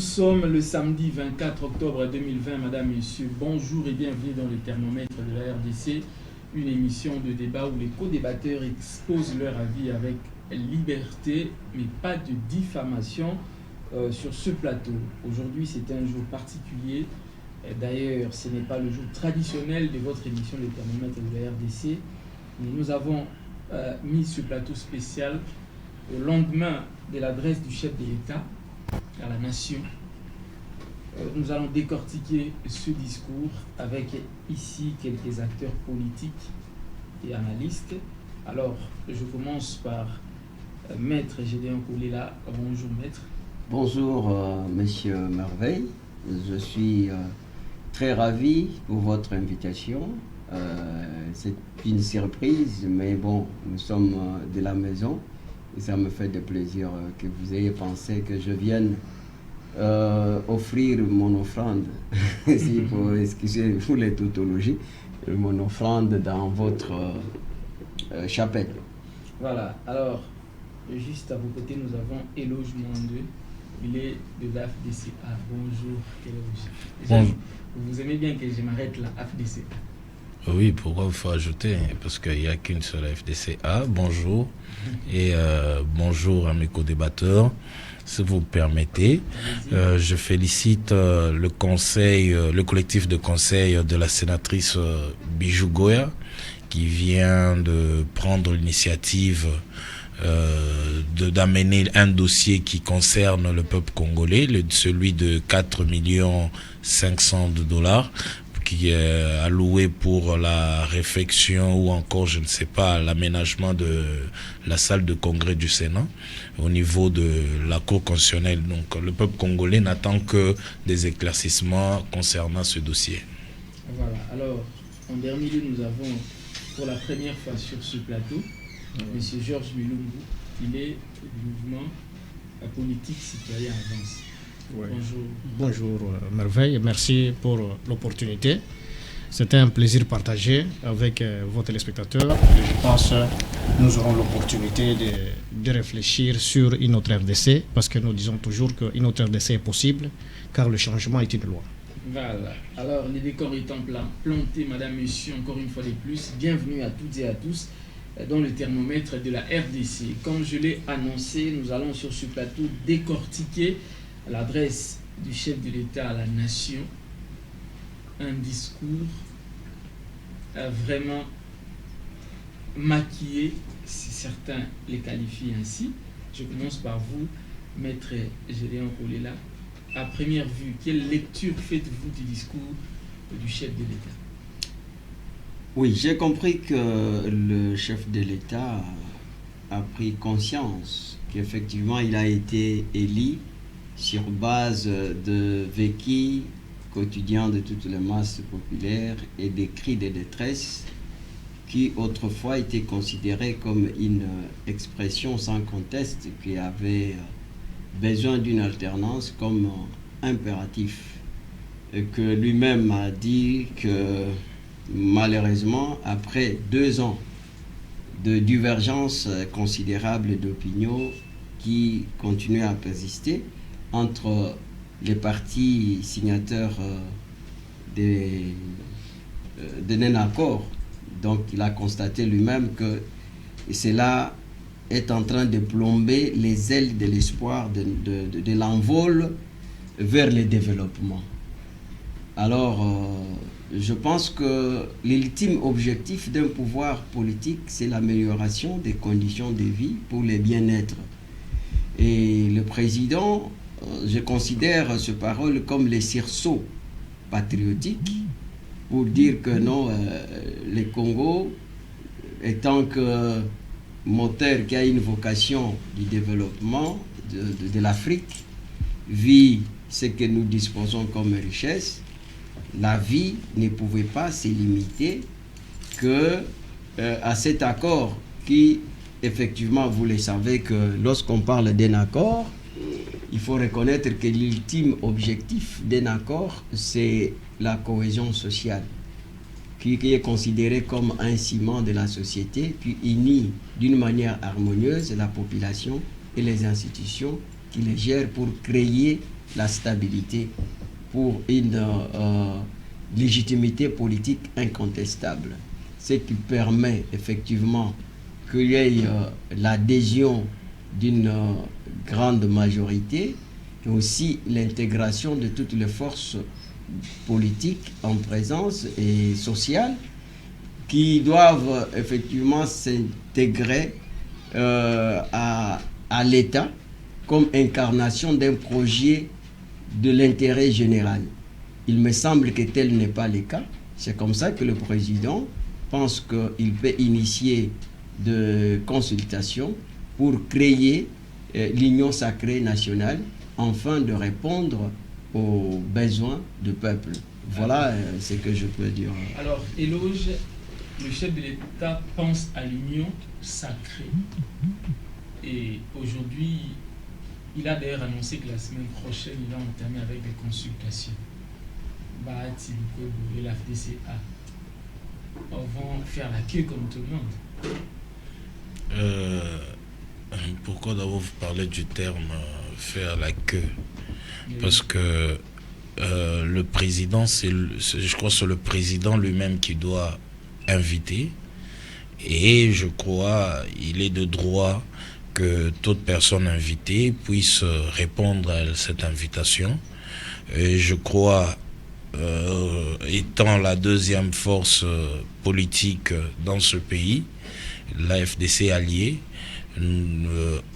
sommes le samedi 24 octobre 2020, Madame, Messieurs, bonjour et bienvenue dans le thermomètre de la RDC, une émission de débat où les co-débatteurs exposent leur avis avec liberté, mais pas de diffamation sur ce plateau. Aujourd'hui, c'est un jour particulier. D'ailleurs, ce n'est pas le jour traditionnel de votre émission Le Thermomètre de la RDC, mais nous avons mis ce plateau spécial au lendemain de l'adresse du chef de l'État à la nation. Nous allons décortiquer ce discours avec ici quelques acteurs politiques et analystes. Alors, je commence par Maître Gédéon Kolela. Bonjour Maître. Bonjour Monsieur Merveille. Je suis très ravi pour votre invitation. C'est une surprise, mais bon, nous sommes de la maison. Et ça me fait de plaisir que vous ayez pensé que je vienne offrir mon offrande, s'il faut excuser pour les tautologies, mon offrande dans votre chapelle. Voilà, alors, juste à vos côtés, nous avons Éloge Mwandwe. Il est de l'AFDCA. Bonjour, Éloge. Bonjour. Vous aimez bien que je m'arrête là, AFDCA? Oui, pourquoi il faut ajouter? Parce qu'il n'y a qu'une seule FDCA. Bonjour. Et bonjour à mes co-débatteurs. Si vous permettez, je félicite le conseil, le collectif de conseil de la sénatrice Bijou Goya qui vient de prendre l'initiative d'amener un dossier qui concerne le peuple congolais, celui de 4 500 000 $ qui est alloué pour la réfection ou encore, je ne sais pas, l'aménagement de la salle de congrès du Sénat au niveau de la Cour constitutionnelle. Donc le peuple congolais n'attend que des éclaircissements concernant ce dossier. Voilà, alors en dernier lieu, nous avons pour la première fois sur ce plateau M. Georges Milungu. Il est du mouvement La Politique Citoyenne Avance. Ouais. Bonjour. Bonjour Merveille, merci pour l'opportunité. C'était un plaisir partagé avec vos téléspectateurs. Et je pense que nous aurons l'opportunité de réfléchir sur une autre RDC, parce que nous disons toujours qu'une autre RDC est possible, car le changement est une loi. Voilà, alors les décors étant plantés, Madame, Monsieur, encore une fois de plus, bienvenue à toutes et à tous dans le thermomètre de la RDC. Comme je l'ai annoncé, nous allons sur ce plateau décortiquer à l'adresse du chef de l'État à la nation, un discours vraiment maquillé, si certains les qualifient ainsi. Je commence par vous, Maître Gédéon Kolela. À première vue, quelle lecture faites-vous du discours du chef de l'État? Oui, j'ai compris que le chef de l'État a pris conscience qu'effectivement il a été élu sur base de vécus quotidiens de toutes les masses populaires et des cris de détresse qui autrefois étaient considérés comme une expression sans conteste qui avait besoin d'une alternance comme impératif, et que lui-même a dit que malheureusement après 2 ans de divergence considérable d'opinions qui continuaient à persister entre les partis signataires d'un accord. Donc il a constaté lui-même que cela est en train de plomber les ailes de l'espoir de l'envol vers le développement. Alors, je pense que l'ultime objectif d'un pouvoir politique, c'est l'amélioration des conditions de vie pour le bien-être. Et le président, je considère ce parole comme les sursaut patriotiques pour dire que non, le Congo, étant que moteur qui a une vocation du développement de l'Afrique, vit ce que nous disposons comme richesse, la vie ne pouvait pas se limiter que à cet accord qui, effectivement, vous le savez que lorsqu'on parle d'un accord, il faut reconnaître que l'ultime objectif d'un accord, c'est la cohésion sociale, qui est considérée comme un ciment de la société, qui unit d'une manière harmonieuse la population et les institutions qui les gèrent pour créer la stabilité pour une légitimité politique incontestable. Ce qui permet effectivement qu'il y ait l'adhésion d'une grande majorité et aussi l'intégration de toutes les forces politiques en présence et sociales qui doivent effectivement s'intégrer à l'État comme incarnation d'un projet de l'intérêt général. Il me semble que tel n'est pas le cas. C'est comme ça que le président pense qu'il peut initier de consultations pour créer l'union sacrée nationale afin de répondre aux besoins du peuple. Voilà ce que je peux dire. Alors, Éloge, le chef de l'État pense à l'union sacrée. Et aujourd'hui, il a d'ailleurs annoncé que la semaine prochaine, il va entamer avec des consultations. Bahati Lukobo et la FDCA vont faire la queue comme tout le monde. Pourquoi d'abord vous parlez du terme faire la queue? Parce que le président, je crois que c'est le président lui-même qui doit inviter. Et je crois il est de droit que toute personne invitée puisse répondre à cette invitation. Et je crois, étant la deuxième force politique dans ce pays, la FDC alliée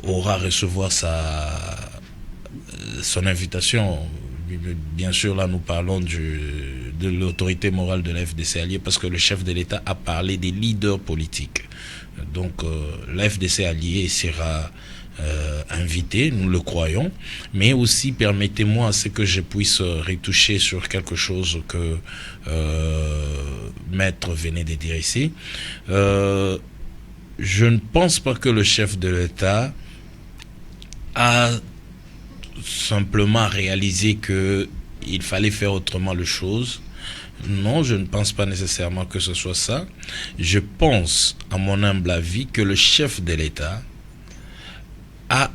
aura à recevoir son invitation. Bien sûr, là, nous parlons de l'autorité morale de la FDC alliée parce que le chef de l'État a parlé des leaders politiques. Donc, la FDC alliée sera invitée, nous le croyons. Mais aussi, permettez-moi à ce que je puisse retoucher sur quelque chose que Maître venait de dire ici. Je ne pense pas que le chef de l'État a simplement réalisé qu'il fallait faire autrement les choses. Non, je ne pense pas nécessairement que ce soit ça. Je pense, à mon humble avis, que le chef de l'État a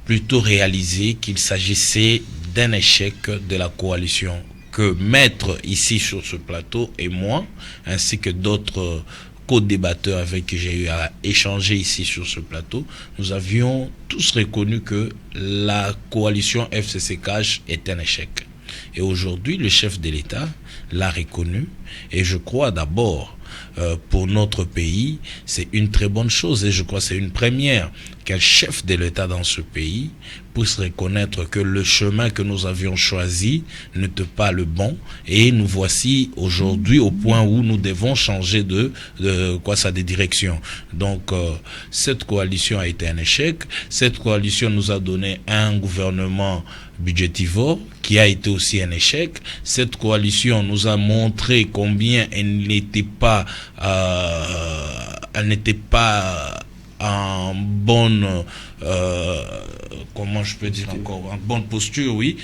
plutôt réalisé qu'il s'agissait d'un échec de la coalition que Maître ici sur ce plateau et moi, ainsi que d'autres co-débatteurs avec qui j'ai eu à échanger ici sur ce plateau, nous avions tous reconnu que la coalition FCC-CAJ est un échec. Et aujourd'hui, le chef de l'État l'a reconnu. Et je crois d'abord, pour notre pays, c'est une très bonne chose. Et je crois que c'est une première qu'un chef de l'État dans ce pays puisse reconnaître que le chemin que nous avions choisi n'était pas le bon. Et nous voici aujourd'hui au point où nous devons changer de direction. Donc, cette coalition a été un échec. Cette coalition nous a donné un gouvernement budgétivore qui a été aussi un échec. Cette coalition nous a montré combien elle n'était pas en bonne comment je peux dire encore, en bonne posture, oui,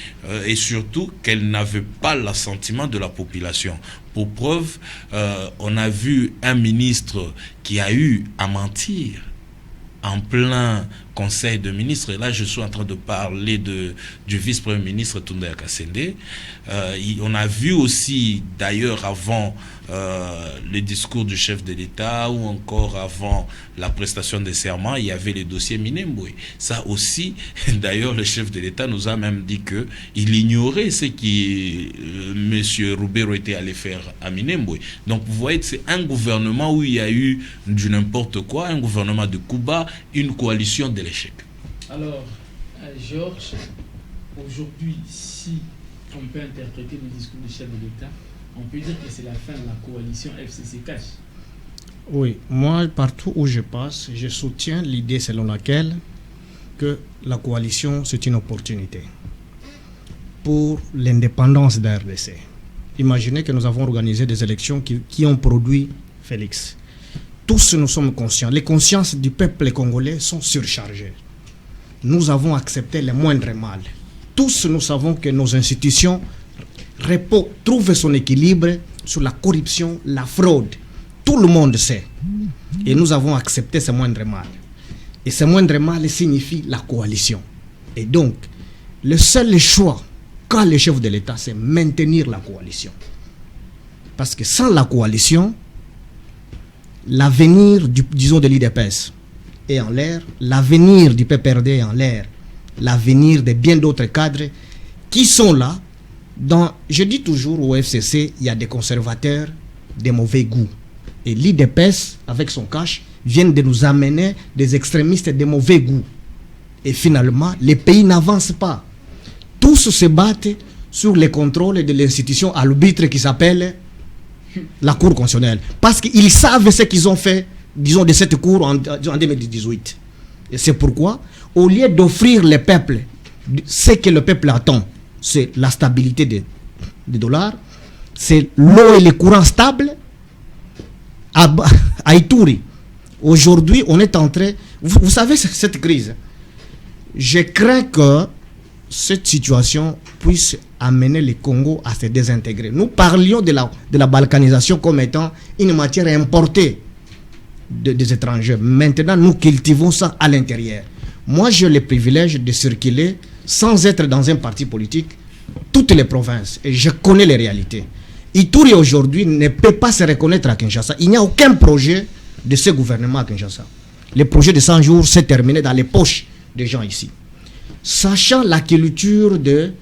et surtout qu'elle n'avait pas l'assentiment de la population. Pour preuve, on a vu un ministre qui a eu à mentir en plein conseil de ministres, et là je suis en train de parler du vice-premier ministre Tunda Kassende. On a vu aussi d'ailleurs avant le discours du chef de l'État ou encore avant la prestation des serments, il y avait les dossiers Minembwe. Ça aussi, d'ailleurs le chef de l'État nous a même dit que il ignorait ce qui monsieur Roubero était allé faire à Minembwe. Donc vous voyez que c'est un gouvernement où il y a eu du n'importe quoi, un gouvernement de Cuba, une coalition de l'échec. Alors, Georges, aujourd'hui, si on peut interpréter le discours du chef de l'État, on peut dire que c'est la fin de la coalition FCC-CAJ. Oui, moi, partout où je passe, je soutiens l'idée selon laquelle que la coalition, c'est une opportunité pour l'indépendance de la RDC. Imaginez que nous avons organisé des élections qui ont produit Félix. Tous nous sommes conscients. Les consciences du peuple congolais sont surchargées. Nous avons accepté le moindre mal. Tous nous savons que nos institutions trouvent son équilibre sur la corruption, la fraude. Tout le monde sait. Et nous avons accepté ce moindre mal. Et ce moindre mal signifie la coalition. Et donc, le seul choix qu'a le chef de l'État, c'est maintenir la coalition. Parce que sans la coalition, l'avenir, disons, de l'IDPS est en l'air, l'avenir du PPRD est en l'air, l'avenir de bien d'autres cadres qui sont là. Je dis toujours au FCC, il y a des conservateurs de mauvais goût. Et l'IDPS, avec son cash, vient de nous amener des extrémistes de mauvais goût. Et finalement, les pays n'avancent pas. Tous se battent sur les contrôles de l'institution arbitre qui s'appelle la Cour constitutionnelle. Parce qu'ils savent ce qu'ils ont fait, disons, de cette Cour en 2018. Et c'est pourquoi, au lieu d'offrir le peuple ce que le peuple attend, c'est la stabilité des dollars, c'est l'eau et les courants stables, à Ituri. Aujourd'hui, on est en train... Vous savez, cette crise, je crains que cette situation puisse amener le Congo à se désintégrer. Nous parlions de la balkanisation comme étant une matière importée des étrangers. Maintenant, nous cultivons ça à l'intérieur. Moi, j'ai le privilège de circuler sans être dans un parti politique toutes les provinces. Et je connais les réalités. Ituri aujourd'hui ne peut pas se reconnaître à Kinshasa. Il n'y a aucun projet de ce gouvernement à Kinshasa. Le projet de 100 jours s'est terminé dans les poches des gens ici. Sachant la culture de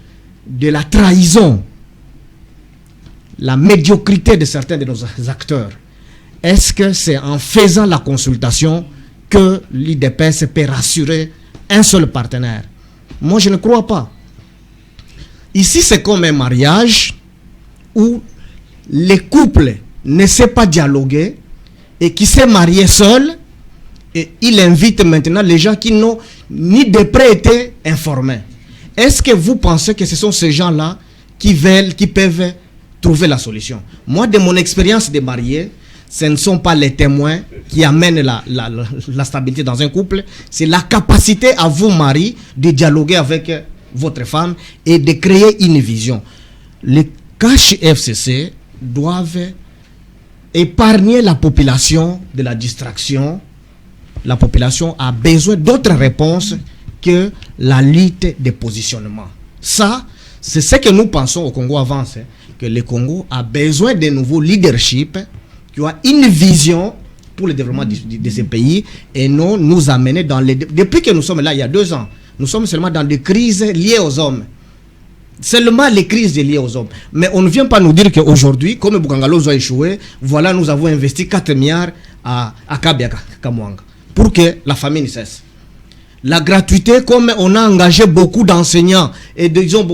la trahison, la médiocrité de certains de nos acteurs, est-ce que c'est en faisant la consultation que l'IDPS peut rassurer un seul partenaire? Moi, je ne crois pas. Ici, c'est comme un mariage où les couples ne savent pas dialoguer et qui s'est marié seul, et il invite maintenant les gens qui n'ont ni de près été informés. Est-ce que vous pensez que ce sont ces gens-là qui peuvent trouver la solution? Moi, de mon expérience de marié, ce ne sont pas les témoins qui amènent la stabilité dans un couple, c'est la capacité à vous, mari, de dialoguer avec votre femme et de créer une vision. Les cash FCC doivent épargner la population de la distraction. La population a besoin d'autres réponses que la lutte des positionnements. Ça, c'est ce que nous pensons au Congo avance, que le Congo a besoin de nouveaux leadership qui ont une vision pour le développement de ces pays et non nous amener dans les... Depuis que nous sommes là, il y a 2 ans, nous sommes seulement dans des crises liées aux hommes. Seulement les crises liées aux hommes. Mais on ne vient pas nous dire qu'aujourd'hui, comme Bukangalozo a échoué, voilà, nous avons investi 4 milliards à Kabia Kamwanga pour que la famine cesse. La gratuité, comme on a engagé beaucoup d'enseignants et disons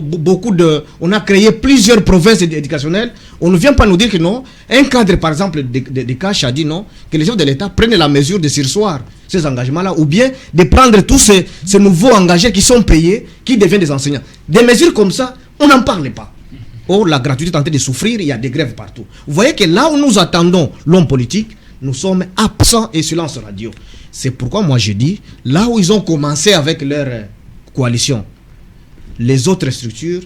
on a créé plusieurs provinces éducationnelles, on ne vient pas nous dire que non. Un cadre, par exemple, de Cash a dit non, que les chefs de l'État prennent la mesure de surseoir ces engagements-là, ou bien de prendre tous ces nouveaux engagés qui sont payés, qui deviennent des enseignants. Des mesures comme ça, on n'en parle pas. Or, la gratuité est en train de souffrir, il y a des grèves partout. Vous voyez que là où nous attendons l'homme politique, nous sommes absents et silence radio. C'est pourquoi moi je dis, là où ils ont commencé avec leur coalition, les autres structures,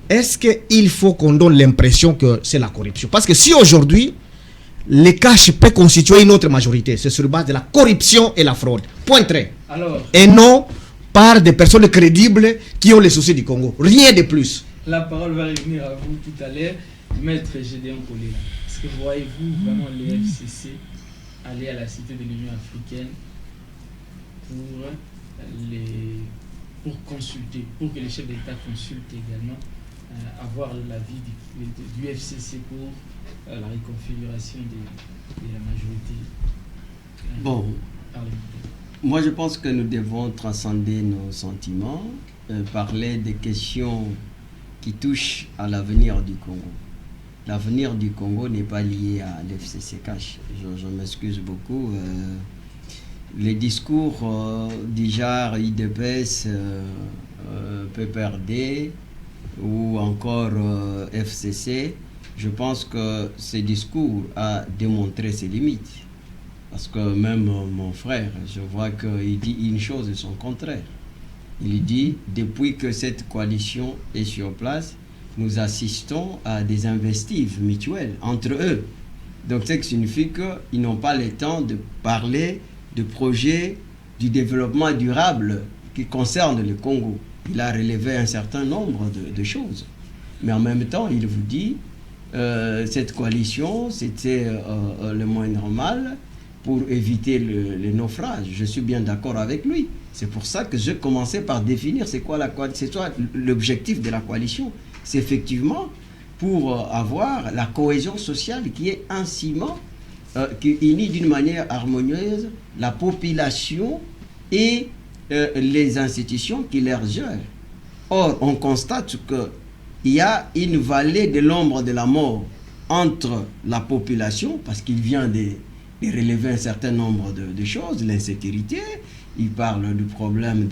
est-ce qu'il faut qu'on donne l'impression que c'est la corruption? Parce que si aujourd'hui, les cash peut constituer une autre majorité, c'est sur base de la corruption et la fraude. Point trait. Alors, et non par des personnes crédibles qui ont les soucis du Congo. Rien de plus. La parole va revenir à vous tout à l'heure. Maître Gédéon Kolela, est-ce que voyez-vous vraiment les FCC aller à la Cité de l'Union africaine pour consulter, pour que les chefs d'État consultent également, avoir l'avis du FCC pour la reconfiguration de la majorité parlementaire? Moi je pense que nous devons transcender nos sentiments, parler des questions qui touchent à l'avenir du Congo. L'avenir du Congo n'est pas lié à l'FCC Cash. Je m'excuse beaucoup. Les discours du genre IDPS, PPRD ou encore FCC, je pense que ce discours a démontré ses limites. Parce que même mon frère, je vois qu'il dit une chose et son contraire. Il dit, depuis que cette coalition est sur place, nous assistons à des investives mutuelles entre eux. Donc, ce qui signifie qu'ils n'ont pas le temps de parler de projets du développement durable qui concernent le Congo. il a relevé un certain nombre de choses. Mais en même temps, il vous dit, cette coalition, c'était le moins normal pour éviter le naufrage. Je suis bien d'accord avec lui. C'est pour ça que je commençais par définir c'est quoi l'objectif de la coalition. C'est effectivement pour avoir la cohésion sociale qui est un ciment qui unit d'une manière harmonieuse la population et les institutions qui leur gèrent. Or, on constate qu'il y a une vallée de l'ombre de la mort entre la population, parce qu'il vient de relever un certain nombre de choses, l'insécurité, il parle du problème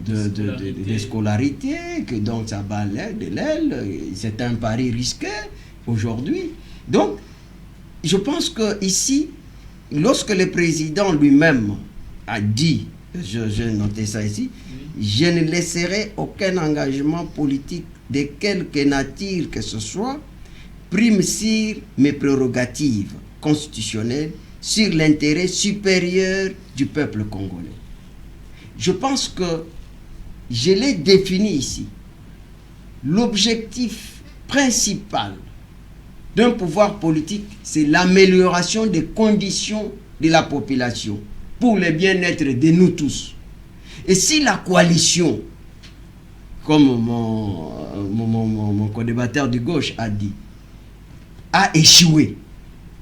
de scolarité, que donc ça bat de l'aile, c'est un pari risqué aujourd'hui. Donc, je pense que ici, lorsque le président lui-même a dit, j'ai noté ça ici, je ne laisserai aucun engagement politique de quelque nature que ce soit prime sur mes prérogatives constitutionnelles, sur l'intérêt supérieur du peuple congolais. Je pense que je l'ai défini ici. L'objectif principal d'un pouvoir politique, c'est l'amélioration des conditions de la population pour le bien-être de nous tous. Et si la coalition, comme mon co-débatteur de gauche a dit, a échoué,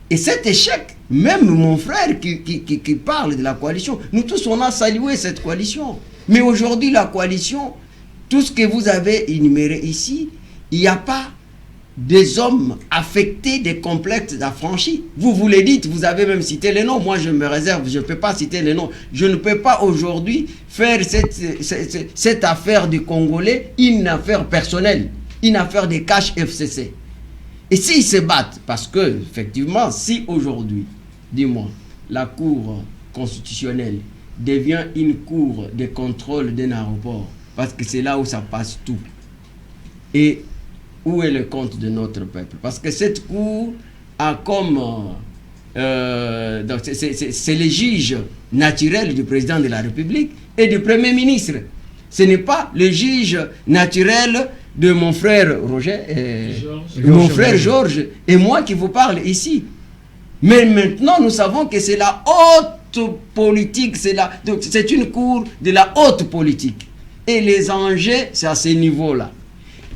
et cet échec, même mon frère qui parle de la coalition, nous tous on a salué cette coalition. Mais aujourd'hui la coalition, tout ce que vous avez énuméré ici, il n'y a pas des hommes affectés des complexes affranchis. Vous les dites, vous avez même cité les noms. Moi je me réserve, je ne peux pas citer les noms. Je ne peux pas aujourd'hui faire cette affaire du Congolais une affaire personnelle, une affaire des cash FCC. Et s'ils se battent, parce que effectivement, si aujourd'hui, dis-moi, la Cour constitutionnelle devient une cour de contrôle d'un aéroport, parce que c'est là où ça passe tout, et où est le compte de notre peuple? Parce que cette cour a comme... c'est le juge naturel du président de la République et du Premier ministre. Ce n'est pas le juge naturel de mon frère Roger, mon frère Georges et moi qui vous parle ici. Mais maintenant, nous savons que c'est la haute politique, donc c'est une cour de la haute politique. Et les enjeux, c'est à ce niveau-là.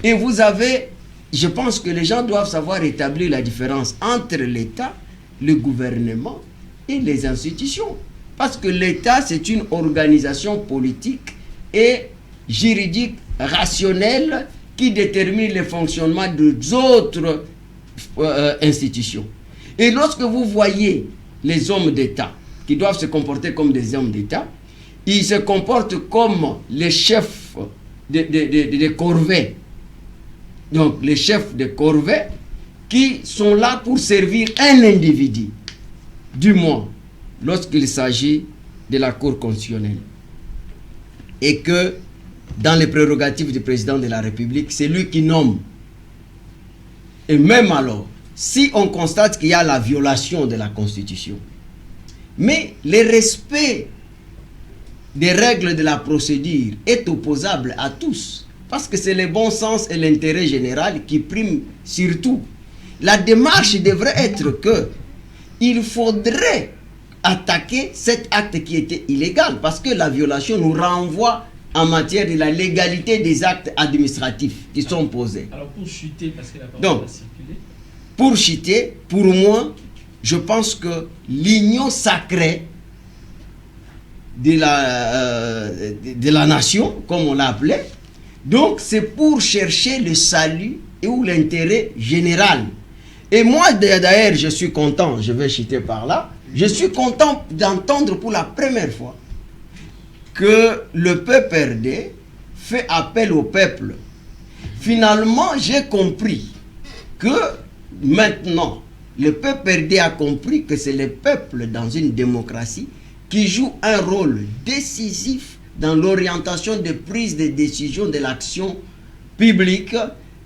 Et vous avez, je pense que les gens doivent savoir établir la différence entre l'État, le gouvernement et les institutions. Parce que l'État, c'est une organisation politique et juridique rationnelle qui détermine le fonctionnement des autres institutions. Et lorsque vous voyez les hommes d'État qui doivent se comporter comme des hommes d'État, ils se comportent comme les chefs de corvées. Donc les chefs de corvée qui sont là pour servir un individu, du moins lorsqu'il s'agit de la Cour constitutionnelle. Et que dans les prérogatives du président de la République, c'est lui qui nomme. Et même alors, si on constate qu'il y a la violation de la Constitution, mais le respect des règles de la procédure est opposable à tous, parce que c'est le bon sens et l'intérêt général qui priment surtout. La démarche devrait être que il faudrait attaquer cet acte qui était illégal, parce que la violation nous renvoie en matière de la légalité des actes administratifs qui sont posés. Alors pour chuter, parce que la parole donc, va circuler. Pour chuter, pour moi, je pense que l'union sacrée de la nation, comme on l'a appelé, donc c'est pour chercher le salut ou l'intérêt général. Et moi d'ailleurs, je suis content, je vais chuter par là, je suis content d'entendre pour la première fois que le PPRD fait appel au peuple. Finalement, j'ai compris que maintenant, le PPRD a compris que c'est le peuple dans une démocratie qui joue un rôle décisif dans l'orientation de prise de décision de l'action publique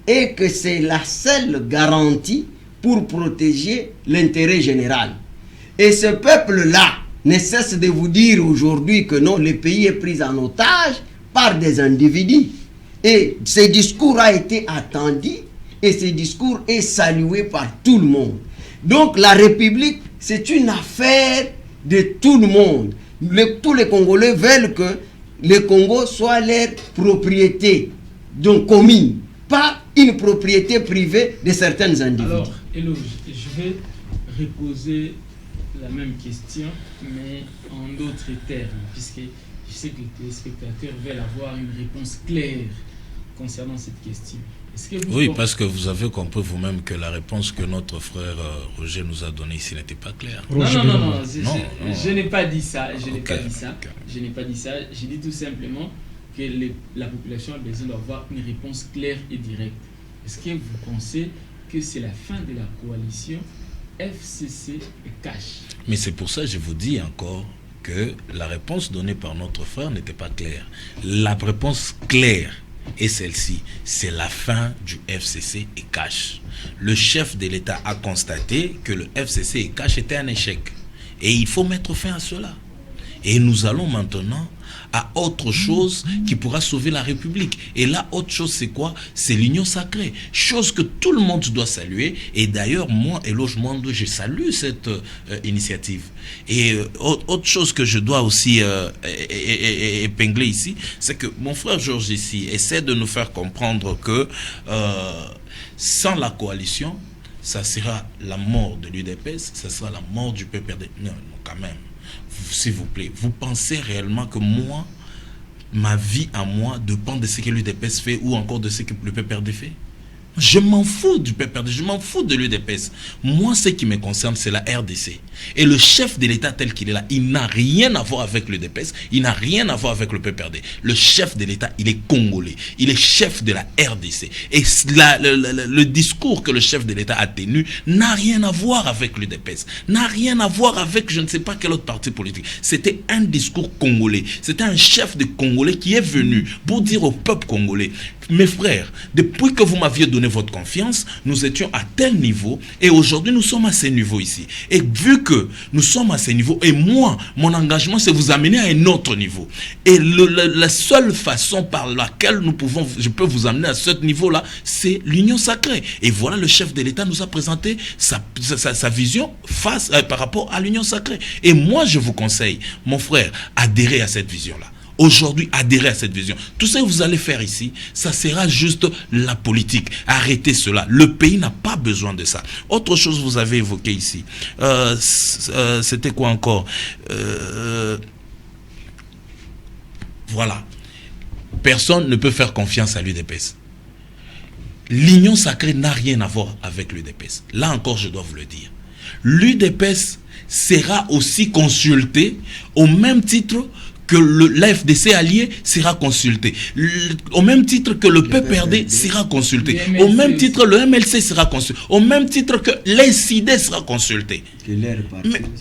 et que c'est la seule garantie pour protéger l'intérêt général. Et ce peuple-là ne cesse de vous dire aujourd'hui que non, le pays est pris en otage par des individus. Et ce discours a été attendu et ce discours est salué par tout le monde. Donc la République, c'est une affaire de tout le monde. Tous les Congolais veulent que le Congo soit leur propriété, donc commune, pas une propriété privée de certains individus. Alors, Eloge, je vais reposer la même question, mais en d'autres termes, puisque je sais que les téléspectateurs veulent avoir une réponse claire concernant cette question. Oui, parce que vous avez compris vous-même que la réponse que notre frère Roger nous a donnée ici n'était pas claire. Non, je n'ai pas dit ça. Je n'ai pas dit ça. J'ai dit tout simplement que la population a besoin d'avoir une réponse claire et directe. Est-ce que vous pensez que c'est la fin de la coalition FCC et Cash? Mais c'est pour ça que je vous dis encore que la réponse donnée par notre frère n'était pas claire. La réponse claire est celle-ci, c'est la fin du FCC et Cash. Le chef de l'État a constaté que le FCC et Cash était un échec. Et il faut mettre fin à cela. Et nous allons maintenant à autre chose qui pourra sauver la République. Et là, autre chose, c'est quoi? C'est l'union sacrée. Chose que tout le monde doit saluer. Et d'ailleurs, moi, Eloge Mwando, je salue cette initiative. Et autre chose que je dois aussi épingler ici, c'est que mon frère Georges ici essaie de nous faire comprendre que sans la coalition, ça sera la mort de l'UDPS, ça sera la mort du PPRD. Non, quand même. S'il vous plaît, vous pensez réellement que moi, ma vie à moi dépend de ce que l'UDPS fait ou encore de ce que le PPRD fait? Je m'en fous du PPRD, je m'en fous de l'UDPS. Moi, ce qui me concerne, c'est la RDC. Et le chef de l'État tel qu'il est là, il n'a rien à voir avec l'UDPS, il n'a rien à voir avec le PPRD. Le chef de l'État, il est congolais, il est chef de la RDC. Et le discours que le chef de l'État a tenu n'a rien à voir avec l'UDPS, n'a rien à voir avec je ne sais pas quel autre parti politique. C'était un discours congolais, c'était un chef de Congolais qui est venu pour dire au peuple congolais: mes frères, depuis que vous m'aviez donné votre confiance, nous étions à tel niveau et aujourd'hui nous sommes à ce niveau ici. Et vu que nous sommes à ce niveau, et moi, mon engagement, c'est vous amener à un autre niveau. Et la seule façon par laquelle je peux vous amener à ce niveau-là, c'est l'union sacrée. Et voilà, le chef de l'État nous a présenté sa vision par rapport à l'union sacrée. Et moi, je vous conseille, mon frère, adhérez à cette vision-là. Aujourd'hui, adhérez à cette vision. Tout ce que vous allez faire ici, ça sera juste la politique. Arrêtez cela. Le pays n'a pas besoin de ça. Autre chose vous avez évoqué ici. C'était quoi encore? Voilà. Personne ne peut faire confiance à l'UDPS. L'union sacrée n'a rien à voir avec l'UDPS. Là encore, je dois vous le dire. L'UDPS sera aussi consulté au même titre que l'AFDC allié sera consulté, au même titre que le PPRD sera consulté, au même titre le MLC sera consulté, au même titre que l'INCID sera consulté.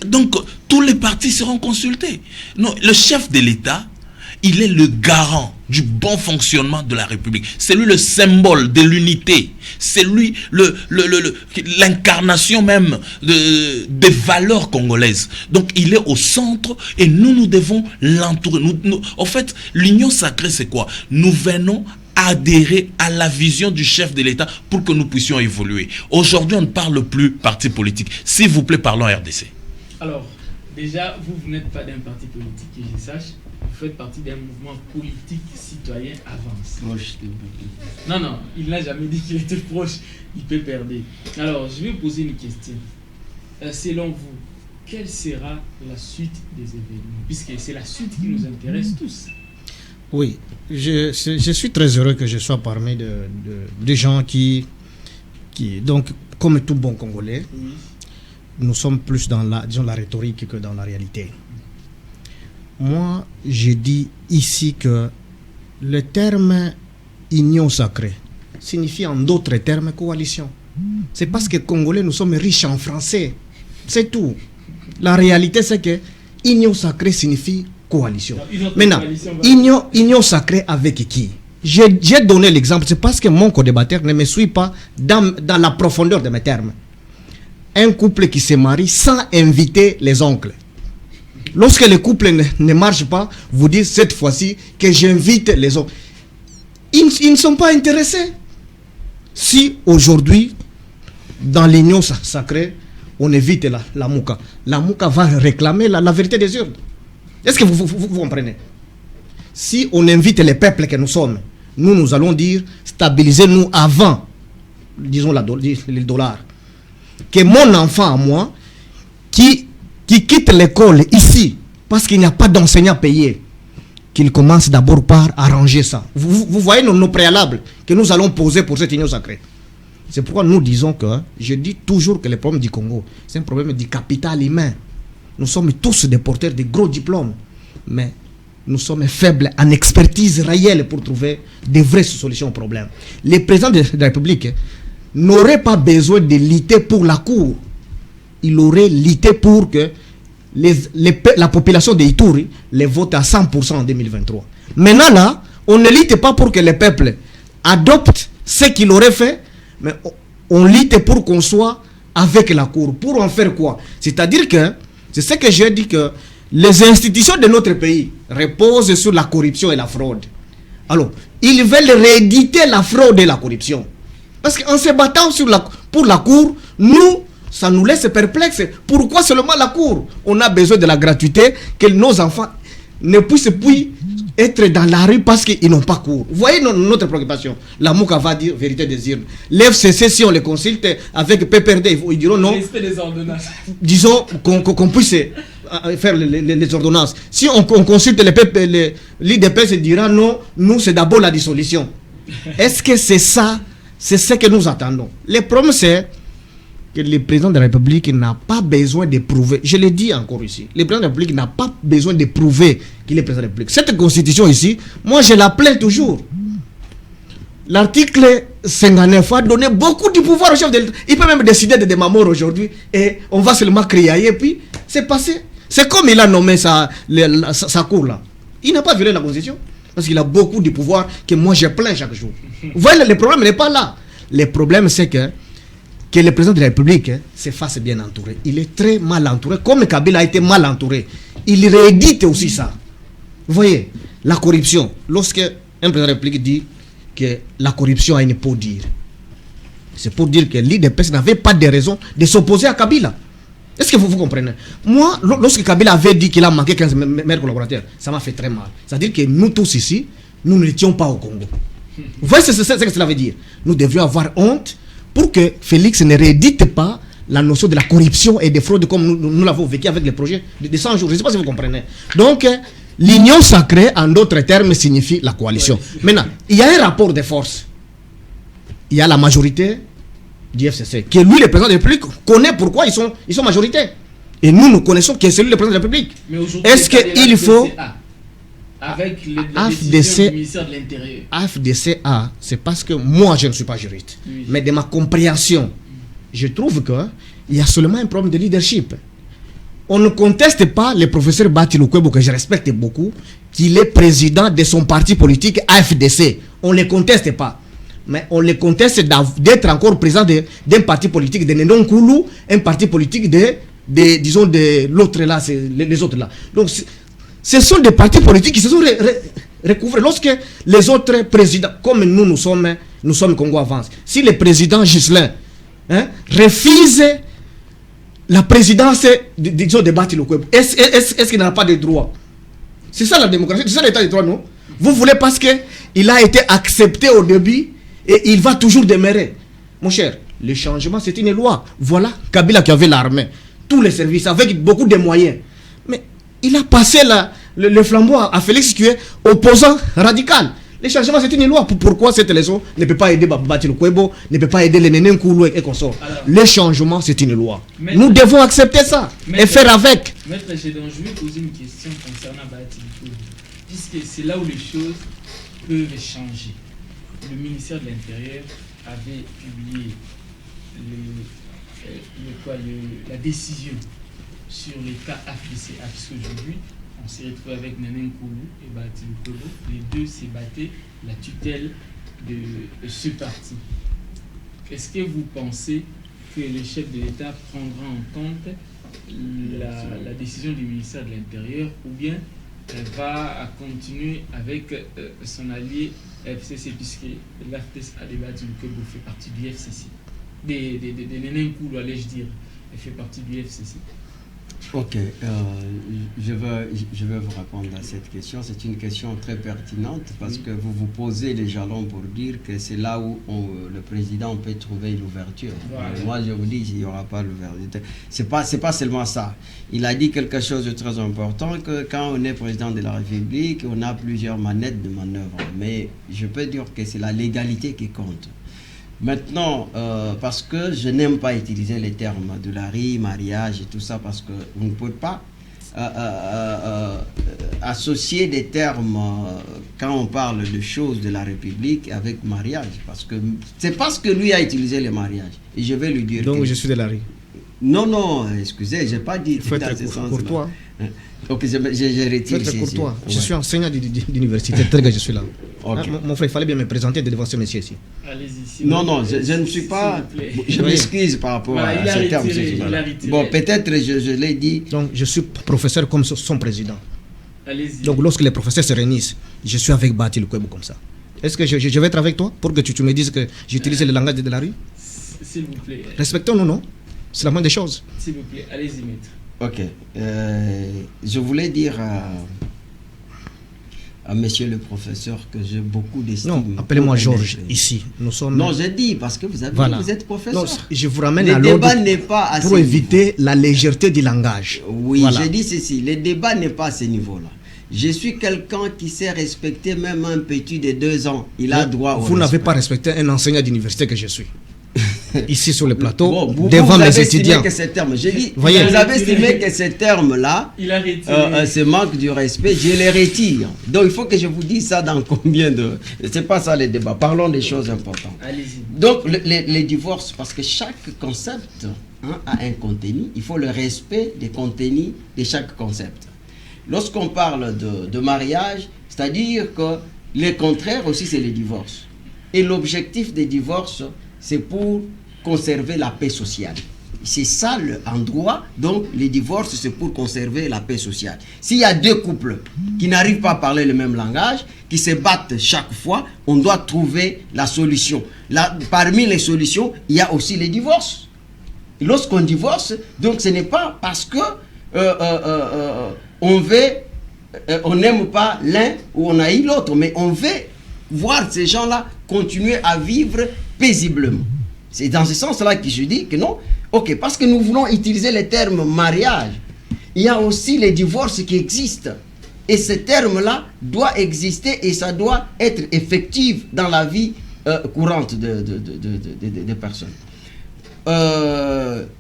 Donc tous les partis seront consultés. Non, le chef de l'État, il est le garant du bon fonctionnement de la République. C'est lui le symbole de l'unité. C'est lui l'incarnation même des valeurs congolaises. Donc il est au centre et nous devons l'entourer. En fait, l'union sacrée, c'est quoi? Nous venons adhérer à la vision du chef de l'État pour que nous puissions évoluer. Aujourd'hui, on ne parle plus parti politique. S'il vous plaît, parlons RDC. Alors, déjà, vous n'êtes pas d'un parti politique, que je sache. Vous faites partie d'un mouvement politique citoyen Avance. Non, il n'a jamais dit qu'il était proche, il peut perdre. Alors, je vais vous poser une question. Selon vous, quelle sera la suite des événements? Puisque c'est la suite qui nous intéresse tous. Oui, je suis très heureux que je sois parmi des gens qui, donc, comme tout bon Congolais, oui, nous sommes plus dans la rhétorique que dans la réalité. Moi, je dis ici que le terme union sacrée signifie en d'autres termes coalition. C'est parce que Congolais, nous sommes riches en français. C'est tout. La réalité, c'est que union sacrée signifie coalition. Maintenant, union sacrée avec qui? J'ai donné l'exemple, c'est parce que mon co-débatteur ne me suit pas dans la profondeur de mes termes. Un couple qui se marie sans inviter les oncles. Lorsque les couples ne marchent pas, vous dites cette fois-ci que j'invite les autres. Ils ne sont pas intéressés. Si aujourd'hui, dans l'union sacrée, on évite la Mouka va réclamer la vérité des urnes. Est-ce que vous comprenez? Si on invite les peuples que nous sommes, nous allons dire, stabilisez-nous avant, disons le dollar. Que mon enfant à moi, qui quitte l'école ici, parce qu'il n'y a pas d'enseignant payé, qu'il commence d'abord par arranger ça. Vous voyez nos préalables que nous allons poser pour cette union sacrée. C'est pourquoi nous disons que, je dis toujours que le problème du Congo, c'est un problème du capital humain. Nous sommes tous des porteurs de gros diplômes, mais nous sommes faibles en expertise réelle pour trouver des vraies solutions au problème. Les présidents de la République n'auraient pas besoin de lutter pour la cour. Il aurait lutté pour que la population de Ituri les vote à 100% en 2023. Maintenant là, on ne lutte pas pour que les peuples adoptent ce qu'il aurait fait, mais on lutte pour qu'on soit avec la cour. Pour en faire quoi? C'est-à-dire que, c'est ce que j'ai dit, que les institutions de notre pays reposent sur la corruption et la fraude. Alors, ils veulent rééditer la fraude et la corruption. Parce qu'en se battant pour la cour, ça nous laisse perplexes. Pourquoi seulement la cour? On a besoin de la gratuité, que nos enfants ne puissent plus être dans la rue parce qu'ils n'ont pas cours. Vous voyez notre préoccupation. La Mouka va dire vérité des urnes. L'FCC, si on les consulte avec PPRD, ils diront non. Respect des ordonnances. Disons qu'on puisse faire les ordonnances. Si on consulte l'IDPS, il dira non, nous c'est d'abord la dissolution. Est-ce que c'est ça? C'est ce que nous attendons. Le problème c'est que le président de la République n'a pas besoin de prouver. Je l'ai dit encore ici. Le président de la République n'a pas besoin de prouver qu'il est président de la République. Cette constitution ici, moi je la plains toujours. L'article 59 a donné beaucoup de pouvoir au chef de l'État. Il peut même décider de ma mort aujourd'hui et on va seulement crier et puis c'est passé. C'est comme il a nommé sa cour là. Il n'a pas violé la constitution parce qu'il a beaucoup de pouvoir que moi je plains chaque jour. Vous voyez, le problème n'est pas là. Le problème c'est que le président de la République se fasse bien entouré. Il est très mal entouré, comme Kabila a été mal entouré. Il réédite aussi ça. Vous voyez, la corruption. Lorsque un président de la République dit que la corruption a une peau dure, c'est pour dire que l'IDPS n'avait pas de raison de s'opposer à Kabila. Est-ce que vous comprenez? Moi, lorsque Kabila avait dit qu'il a manqué 15 maires collaborateurs, ça m'a fait très mal. C'est-à-dire que nous tous ici, nous n'étions pas au Congo. Vous voyez ce que cela veut dire? Nous devions avoir honte pour que Félix ne réédite pas la notion de la corruption et des fraudes comme nous l'avons vécu avec les projets de 100 jours. Je ne sais pas si vous comprenez. Donc, l'union sacrée, en d'autres termes, signifie la coalition. Maintenant, il y a un rapport de force. Il y a la majorité du FCC, que lui, le président de la République, connaît pourquoi ils sont majoritaires. Et nous connaissons que c'est lui le président de la République. Est-ce qu'il faut... Avec la décision du ministère de l'Intérieur. AFDCA, c'est parce que moi je ne suis pas juriste. Oui. Mais de ma compréhension, je trouve qu'il y a seulement un problème de leadership. On ne conteste pas le professeur Bati Lukwebo, que je respecte beaucoup, qu'il est président de son parti politique AFDC. On ne le conteste pas. Mais on le conteste d'être encore président d'un parti politique de Nenon Koulou, un parti politique disons, de l'autre là, les autres là. Donc, ce sont des partis politiques qui se sont recouvrés. Lorsque les autres présidents, comme nous sommes Congo Avance, si le président Ghislain refuse la présidence de Bati Lukwebo, est-ce qu'il n'a pas de droit? C'est ça la démocratie, c'est ça l'état de droit, non? Vous voulez parce qu'il a été accepté au début et il va toujours demeurer. Mon cher, le changement c'est une loi. Voilà Kabila qui avait l'armée, tous les services, avec beaucoup de moyens. Mais il a passé le flambeau à Félix qui est opposant radical. Le changement c'est une loi. Pourquoi cette leçon ne peut pas aider Bati Lukwebo, ne peut pas aider les Nénén Koulou et consorts? Le changement c'est une loi. Nous devons accepter ça et faire avec. Maître Gédon, je vais poser une question concernant Bati Lukwebo, puisque c'est là où les choses peuvent changer. Le ministère de l'Intérieur avait publié la décision sur les cas AFDCA, puisqu'aujourd'hui, on s'est retrouvé avec Nénén Koulou et Bati Lukwebo. Les deux s'est battu la tutelle de ce parti. Est-ce que vous pensez que le chef de l'État prendra en compte la décision du ministère de l'Intérieur, ou bien elle va continuer avec son allié FCC, puisque l'AFTES a débattu que vous fait partie du FCC. Des Nénénkoulou, allais-je dire, elle fait partie du FCC. Ok, je veux vous répondre à cette question. C'est une question très pertinente parce que vous vous posez les jalons pour dire que c'est là où le président peut trouver l'ouverture. Voilà. Moi, je vous dis qu'il n'y aura pas l'ouverture. C'est pas seulement ça. Il a dit quelque chose de très important, que quand on est président de la République, on a plusieurs manettes de manœuvre. Mais je peux dire que c'est la légalité qui compte. Maintenant, parce que je n'aime pas utiliser les termes de mariage et tout ça, parce que vous ne pouvez pas associer des termes quand on parle de choses de la République avec mariage, parce que c'est parce que lui a utilisé le mariage. Et je vais lui dire. Donc je suis de la rue. Non, excusez, je n'ai pas dit. Il faut être courtois. Ok, je retire. Très courtois. Je suis enseignant d'université, tel que je suis là. Okay. Mon frère, il fallait bien me présenter devant ce monsieur ici. Allez-y. Non, je ne suis pas. Je m'excuse par rapport à ce terme. Bon, peut-être je l'ai dit. Donc, je suis professeur comme son président. Allez-y. Donc, lorsque les professeurs se réunissent, je suis avec Bati le Kwebo comme ça. Est-ce que je vais être avec toi pour que tu me dises que j'utilise le langage de la rue? S'il vous plaît. Respectons-nous, non? C'est la moindre des choses. S'il vous plaît, allez-y, maître. Ok. Je voulais dire à monsieur le professeur que j'ai beaucoup d'estime. Non, appelez-moi Georges, ici. Nous sommes... Non, j'ai dit, parce que vous avez voilà. dit, vous êtes professeur. Non, je vous ramène le à l'ordre débat n'est pas à pour éviter la légèreté du langage. Oui, voilà. j'ai dit ceci, le débat n'est pas à ce niveau-là. Je suis quelqu'un qui sait respecter même un petit de 2 ans. Il a droit au Vous n'avez respect. pas respecté un enseignant d'université que je suis. Ici sur le plateau, Bon, devant vous mes avez étudiants. Que ce terme, j'ai dit, Voyez. vous avez estimé que ce terme-là, Il a retiré. ce manque du respect, je les retire. Donc il faut que je vous dise ça dans combien de... C'est pas ça le débat, parlons des choses importantes. Allez-y. Donc les divorces, parce que chaque concept a un contenu, il faut le respect des contenus de chaque concept. Lorsqu'on parle de mariage, c'est-à-dire que le contraire aussi c'est le divorce. Et l'objectif des divorces, c'est pour conserver la paix sociale. C'est ça en droit, donc les divorces c'est pour conserver la paix sociale. S'il y a 2 couples qui n'arrivent pas à parler le même langage, qui se battent chaque fois, on doit trouver la solution. Là, parmi les solutions, il y a aussi les divorces. Lorsqu'on divorce, donc ce n'est pas parce que on n'aime pas l'un ou on haït l'autre, mais on veut voir ces gens-là continuer à vivre paisiblement. C'est dans ce sens-là que je dis que non, ok, parce que nous voulons utiliser le terme mariage, il y a aussi les divorces qui existent. Et ce terme-là doit exister et ça doit être effectif dans la vie courante des personnes.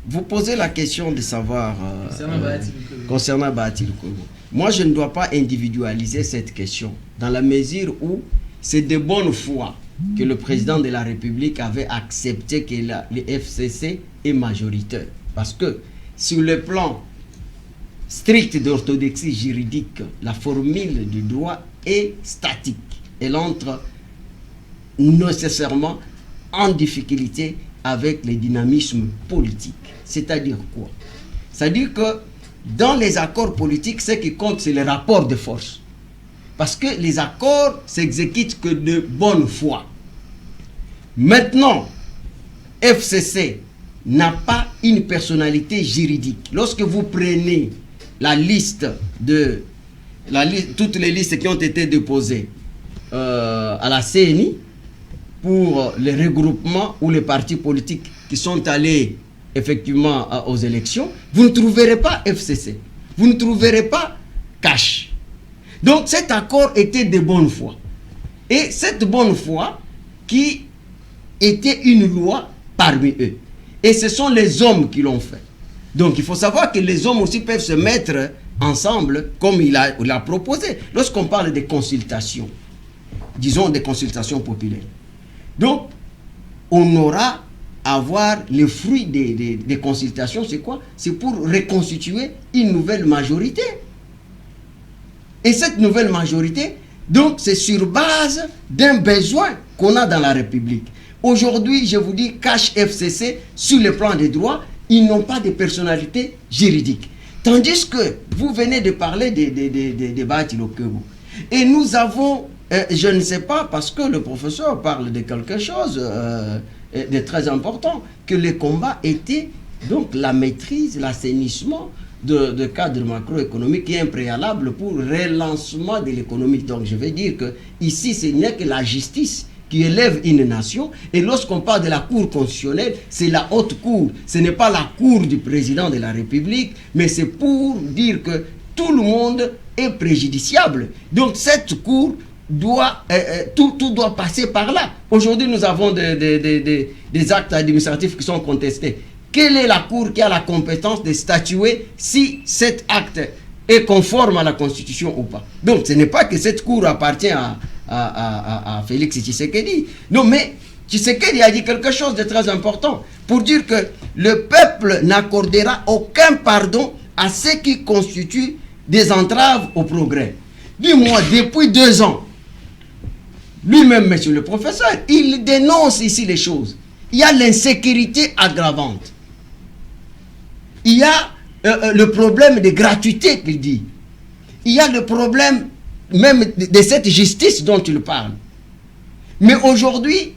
Vous posez la question de savoir concernant Bahati Lukwebo. Moi, je ne dois pas individualiser cette question dans la mesure où c'est de bonne foi que le président de la République avait accepté que le FCC est majoritaire. Parce que sur le plan strict d'orthodoxie juridique, la formule du droit est statique. Elle entre nécessairement en difficulté avec les dynamismes politiques. C'est-à-dire quoi? C'est-à-dire que dans les accords politiques, ce qui compte, c'est le rapport de force. Parce que les accords s'exécutent que de bonne foi. Maintenant, FCC n'a pas une personnalité juridique. Lorsque vous prenez la liste toutes les listes qui ont été déposées à la CNI pour les regroupements ou les partis politiques qui sont allés effectivement aux élections, vous ne trouverez pas FCC. Vous ne trouverez pas CASH. Donc cet accord était de bonne foi. Et cette bonne foi qui était une loi parmi eux. Et ce sont les hommes qui l'ont fait. Donc il faut savoir que les hommes aussi peuvent se mettre ensemble comme il a proposé. Lorsqu'on parle de consultations, disons des consultations populaires. Donc on aura à voir les fruits des consultations, c'est quoi? C'est pour reconstituer une nouvelle majorité. Et cette nouvelle majorité, donc c'est sur base d'un besoin qu'on a dans la République. Aujourd'hui, je vous dis, CASH FCC, sur le plan des droits, ils n'ont pas de personnalité juridique. Tandis que vous venez de parler des Bahati Lokebo. Et nous avons, je ne sais pas, parce que le professeur parle de quelque chose de très important, que le combat était donc la maîtrise, l'assainissement de cadre macroéconomique qui est un préalable pour relancement de l'économie. Donc je veux dire que ici, ce n'est que la justice qui élève une nation, et lorsqu'on parle de la Cour constitutionnelle, c'est la haute cour, ce n'est pas la cour du président de la République, mais c'est pour dire que tout le monde est préjudiciable. Donc cette cour doit, tout doit passer par là. Aujourd'hui, nous avons des actes administratifs qui sont contestés. Quelle est la cour qui a la compétence de statuer si cet acte est conforme à la Constitution ou pas? Donc ce n'est pas que cette cour appartient à Félix Tshisekedi. Non, mais Tshisekedi a dit quelque chose de très important pour dire que le peuple n'accordera aucun pardon à ceux qui constituent des entraves au progrès. Dis-moi, depuis 2 ans, lui-même, monsieur le professeur, il dénonce ici les choses. Il y a l'insécurité aggravante. Il y a le problème de gratuité qu'il dit. Il y a le problème même de cette justice dont il parle. Mais aujourd'hui,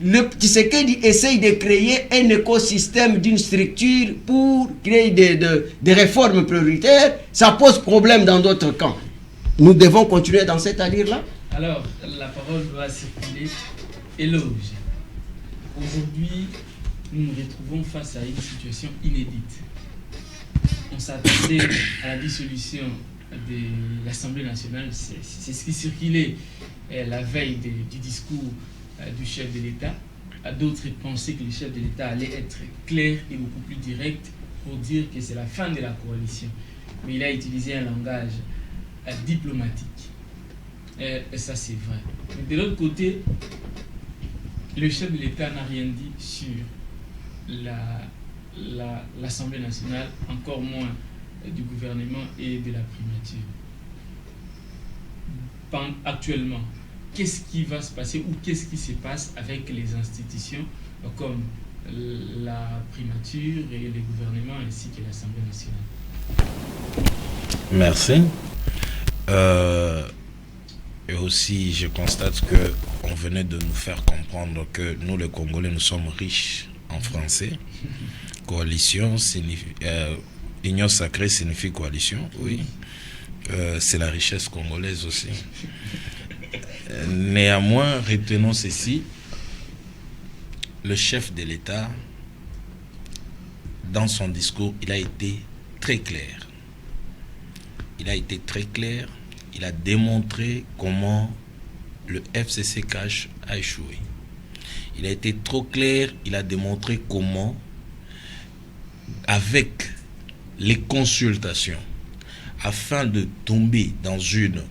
le Tshisekedi essaye de créer un écosystème d'une structure pour créer des réformes prioritaires. Ça pose problème dans d'autres camps. Nous devons continuer dans cette allure-là. Alors, la parole doit circuler. Éloge. Aujourd'hui, nous nous retrouvons face à une situation inédite. On s'attendait à la dissolution de l'Assemblée nationale, c'est ce qui circulait la veille du discours du chef de l'État. D'autres pensaient que le chef de l'État allait être clair et beaucoup plus direct pour dire que c'est la fin de la coalition. Mais il a utilisé un langage diplomatique. Et ça, c'est vrai. Mais de l'autre côté, le chef de l'État n'a rien dit sur l'Assemblée nationale, encore moins du gouvernement et de la primature. Actuellement, qu'est-ce qui va se passer ou qu'est-ce qui se passe avec les institutions comme la primature et le gouvernement ainsi que l'Assemblée nationale? Merci. Et aussi, je constate qu'on venait de nous faire comprendre que nous, les Congolais, nous sommes riches en français. Coalition signifie... Union sacrée signifie coalition, oui. C'est la richesse congolaise aussi. Néanmoins, retenons ceci. Le chef de l'État, dans son discours, il a été très clair. Il a été très clair. Il a démontré comment le FCC cash a échoué. Il a été trop clair. Il a démontré comment, avec les consultations, afin de tomber dans une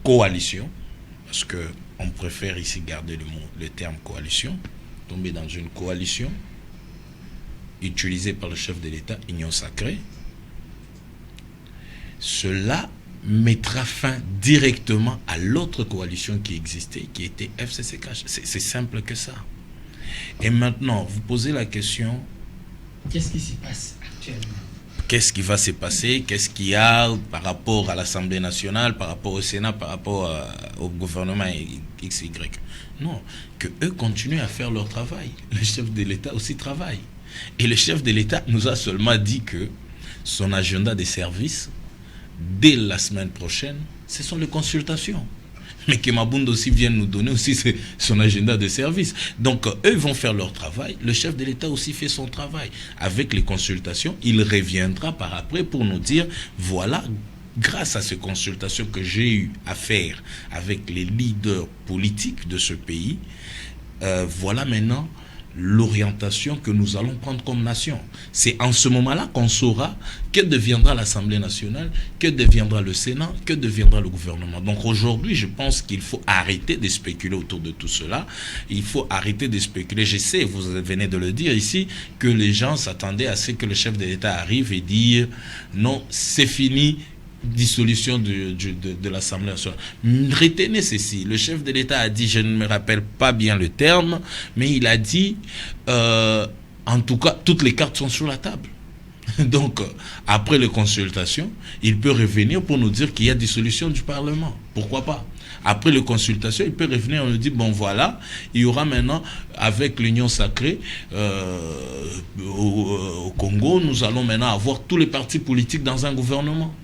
coalition, parce qu'on préfère ici garder le terme coalition, tomber dans une coalition utilisée par le chef de l'État, Union sacrée, cela mettra fin directement à l'autre coalition qui existait, qui était FCC-Cash. C'est simple que ça. Et maintenant, vous posez la question... Qu'est-ce qui se passe actuellement? Qu'est-ce qui va se passer? Qu'est-ce qu'il y a par rapport à l'Assemblée nationale, par rapport au Sénat, par rapport au gouvernement XY? Non, que eux continuent à faire leur travail. Le chef de l'État aussi travaille. Et le chef de l'État nous a seulement dit que son agenda des services, dès la semaine prochaine, ce sont les consultations. Mais que Mabund aussi vient nous donner aussi son agenda de service. Donc, eux vont faire leur travail. Le chef de l'État aussi fait son travail. Avec les consultations, il reviendra par après pour nous dire, voilà, grâce à ces consultations que j'ai eu à faire avec les leaders politiques de ce pays, voilà maintenant l'orientation que nous allons prendre comme nation. C'est en ce moment-là qu'on saura que deviendra l'Assemblée nationale, que deviendra le Sénat, que deviendra le gouvernement. Donc aujourd'hui, je pense qu'il faut arrêter de spéculer autour de tout cela. Il faut arrêter de spéculer. Je sais, vous venez de le dire ici, que les gens s'attendaient à ce que le chef de l'État arrive et dire non, c'est fini, dissolution de l'Assemblée nationale. Retenez ceci, le chef de l'État a dit, je ne me rappelle pas bien le terme, mais il a dit en En tout cas, toutes les cartes sont sur la table. Donc, après les consultations, il peut revenir pour nous dire qu'il y a dissolution du Parlement. Pourquoi pas? Après les consultations, il peut revenir et nous dire, bon voilà, il y aura maintenant, avec l'Union sacrée au Congo, nous allons maintenant avoir tous les partis politiques dans un gouvernement.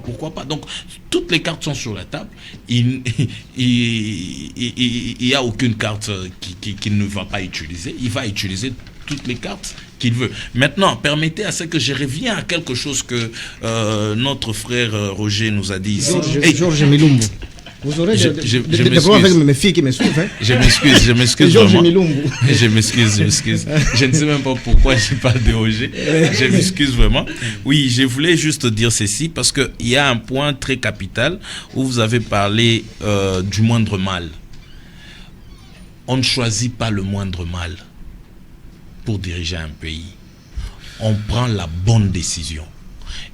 Pourquoi pas? Donc, toutes les cartes sont sur la table. Il n'y a aucune carte qu'il ne va pas utiliser. Il va utiliser toutes les cartes qu'il veut. Maintenant, permettez à ce que je revienne à quelque chose que notre frère Roger nous a dit ici. Georges Milumbu. Vous aurez des problèmes avec mes filles qui me suivent. Hein? Je m'excuse vraiment. Je m'excuse. Je ne sais même pas pourquoi je parle de Roger. Je m'excuse vraiment. Oui, je voulais juste dire ceci parce qu'il y a un point très capital où vous avez parlé du moindre mal. On ne choisit pas le moindre mal pour diriger un pays. On prend la bonne décision.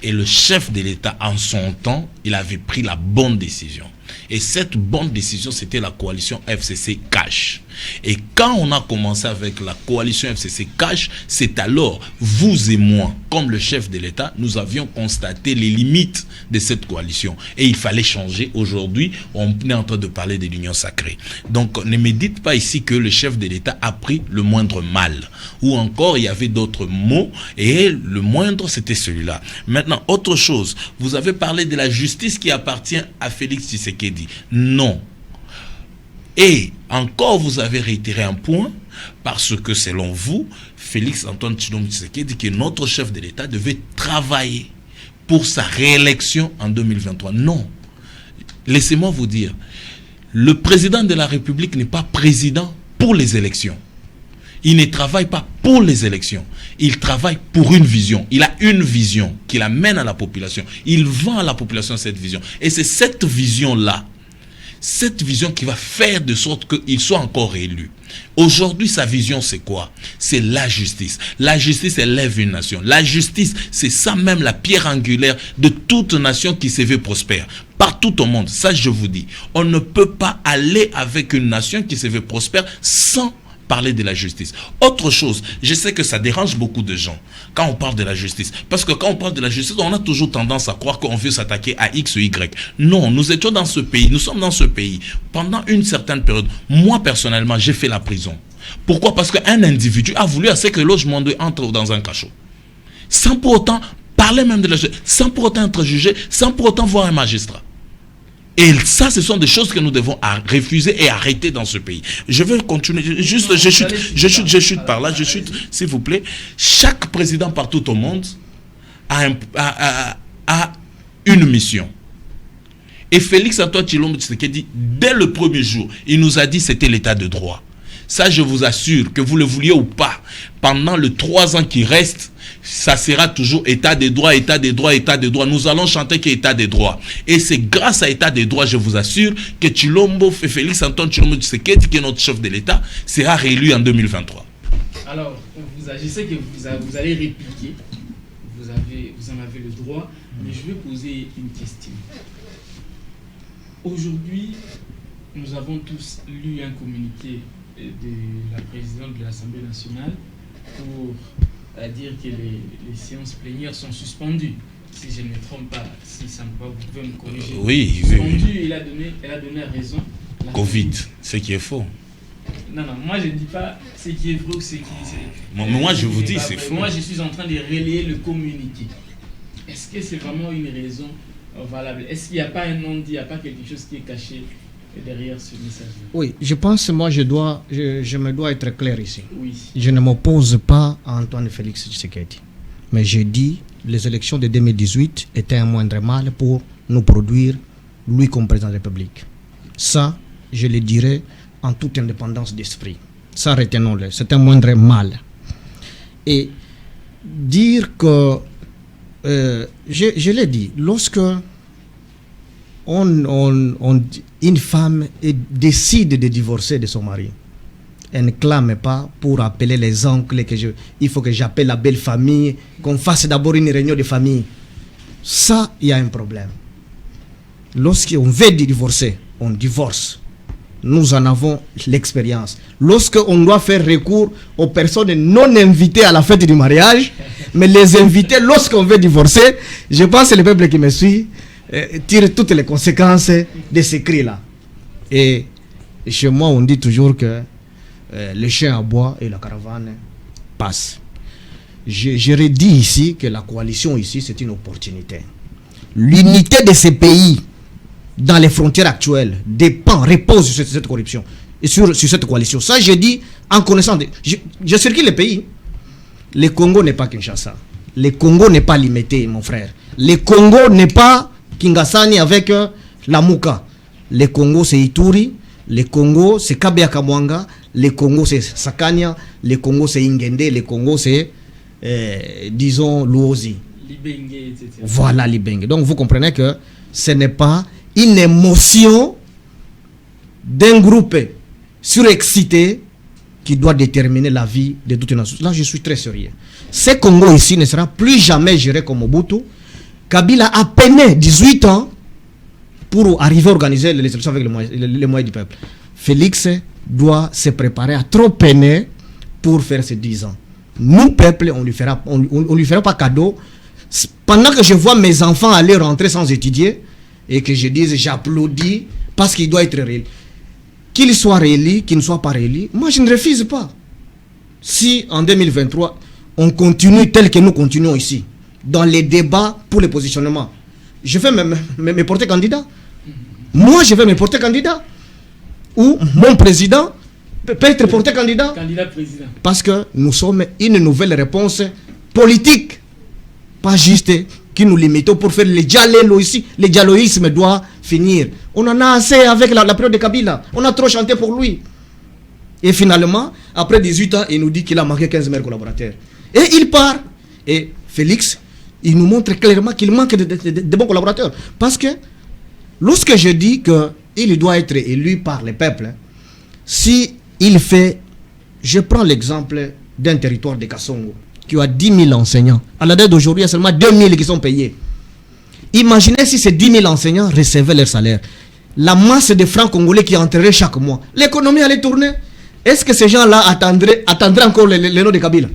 Et le chef de l'État, en son temps, il avait pris la bonne décision. Et cette bonne décision, c'était la coalition FCC Cash. Et quand on a commencé avec la coalition FCC Cash, c'est alors, vous et moi, comme le chef de l'État, nous avions constaté les limites de cette coalition. Et il fallait changer. Aujourd'hui, on est en train de parler de l'Union sacrée. Donc, ne me dites pas ici que le chef de l'État a pris le moindre mal. Ou encore, il y avait d'autres mots. Et le moindre, c'était celui-là. Maintenant, autre chose. Vous avez parlé de la justice qui appartient à Félix Tshisekedi. Non. Et encore, vous avez réitéré un point, parce que selon vous, Félix Antoine Tshilombo Tshisekedi, qui est notre chef de l'État, devait travailler pour sa réélection en 2023. Non. Laissez-moi vous dire, le président de la République n'est pas président pour les élections. Il ne travaille pas pour les élections. Il travaille pour une vision. Il a une vision qu'il amène à la population. Il vend à la population cette vision. Et c'est cette vision-là, cette vision qui va faire de sorte qu'il soit encore élu. Aujourd'hui, sa vision, c'est quoi? C'est la justice. La justice élève une nation. La justice, c'est ça même la pierre angulaire de toute nation qui se veut prospère. Partout au monde, ça je vous dis, on ne peut pas aller avec une nation qui se veut prospère sans parler de la justice. Autre chose, je sais que ça dérange beaucoup de gens quand on parle de la justice. Parce que quand on parle de la justice, on a toujours tendance à croire qu'on veut s'attaquer à X ou Y. Non, nous étions dans ce pays, nous sommes dans ce pays. Pendant une certaine période, moi personnellement, j'ai fait la prison. Pourquoi? Parce qu'un individu a voulu à ce que l'autre monde entre dans un cachot. Sans pour autant parler même de la justice, sans pour autant être jugé, sans pour autant voir un magistrat. Et ça, ce sont des choses que nous devons refuser et arrêter dans ce pays. Je veux continuer. Juste, je chute par là. Je chute, s'il vous plaît. Chaque président partout au monde a une mission. Et Félix Antoine Tshilombo Tshisekedi, dès le premier jour, il nous a dit que c'était l'état de droit. Ça, je vous assure, que vous le vouliez ou pas, pendant les 3 ans qui restent, ça sera toujours état des droits, état des droits, état des droits. Nous allons chanter que état des droits. Et c'est grâce à état des droits, je vous assure, que Félix Antoine Tshilombo Tshisekedi, qui est notre chef de l'État, sera réélu en 2023. Alors, je sais que vous allez répliquer. Vous en avez le droit. Mais je vais poser une question. Aujourd'hui, nous avons tous lu un communiqué de la présidente de l'Assemblée nationale pour dire que les séances plénières sont suspendues. Si je ne me trompe pas, si ça me va, vous pouvez me corriger. Oui. Elle a donné raison. Covid, ce qui est faux. Non, moi je ne dis pas ce qui est vrai ou ce qui est... Moi je vous dis c'est faux. Moi je suis en train de relayer le communiqué. Est-ce que c'est vraiment une raison valable? Est-ce qu'il n'y a pas un non-dit, il n'y a pas quelque chose qui est caché derrière ce message? Oui, je pense que moi je me dois être clair ici. Oui. Je ne m'oppose pas à Antoine Félix Tshisekedi. Mais j'ai dit les élections de 2018 étaient un moindre mal pour nous produire lui comme président de la République. Ça, je le dirai en toute indépendance d'esprit. Ça, retenons-le, c'est un moindre mal. Et dire que, je l'ai dit, lorsque une femme décide de divorcer de son mari, elle ne clame pas pour appeler les oncles, il faut que j'appelle la belle famille, qu'on fasse d'abord une réunion de famille. Ça, il y a un problème. Lorsqu'on veut divorcer, on divorce. nous en avons l'expérience. Lorsqu'on doit faire recours aux personnes non invitées à la fête du mariage, mais les inviter lorsqu'on veut divorcer, je pense que le peuple qui me suit tire toutes les conséquences de ces cris-là. Et chez moi, on dit toujours que le chien aboie et la caravane passe. J'aurais dit ici que la coalition ici, c'est une opportunité. L'unité de ces pays dans les frontières actuelles repose sur cette corruption et sur cette coalition. Ça, je dis en connaissant. Je circule les pays. Le Congo n'est pas Kinshasa. Le Congo n'est pas limité, mon frère. Le Congo n'est pas Kingasani avec la Mouka. Le Congo, c'est Ituri. Le Congo, c'est Kabea Kamwanga. Le Congo, c'est Sakania. Le Congo, c'est Ingende. Le Congo, c'est, disons, Luozi. Libenge, etc. Voilà, Libenge. Donc, vous comprenez que ce n'est pas une émotion d'un groupe surexcité qui doit déterminer la vie de toute une nation. Là, je suis très sérieux. Ce Congo ici ne sera plus jamais géré comme Mobutu. Kabila a peiné 18 ans pour arriver à organiser les élections avec les moyens du peuple. Félix doit se préparer à trop peiner pour faire ces 10 ans. Nous, peuple, on lui fera pas cadeau. Pendant que je vois mes enfants aller rentrer sans étudier et que je dise j'applaudis parce qu'il doit être réélu. Qu'il soit réélu, qu'il ne soit pas réélu, moi je ne refuse pas. Si en 2023, on continue tel que nous continuons ici, dans les débats pour le positionnement, je vais me porter candidat. Moi je vais me porter candidat. Ou mon président peut être porté candidat. Candidat président. Parce que nous sommes une nouvelle réponse politique. Pas juste qui nous limitons pour faire le dialogue ici. Le dialoguisme doit finir. On en a assez avec la période de Kabila. On a trop chanté pour lui. Et finalement, après 18 ans, il nous dit qu'il a manqué 15 000 collaborateurs. Et il part. Et Félix, il nous montre clairement qu'il manque de bons collaborateurs. Parce que lorsque je dis qu'il doit être élu par le peuple, si il fait... Je prends l'exemple d'un territoire de Kassongo qui a 10 000 enseignants. À la date d'aujourd'hui, il y a seulement 2 000 qui sont payés. Imaginez si ces 10 000 enseignants recevaient leur salaire. La masse de francs congolais qui entreraient chaque mois. L'économie allait tourner. Est-ce que ces gens-là attendraient encore le nom de Kabila?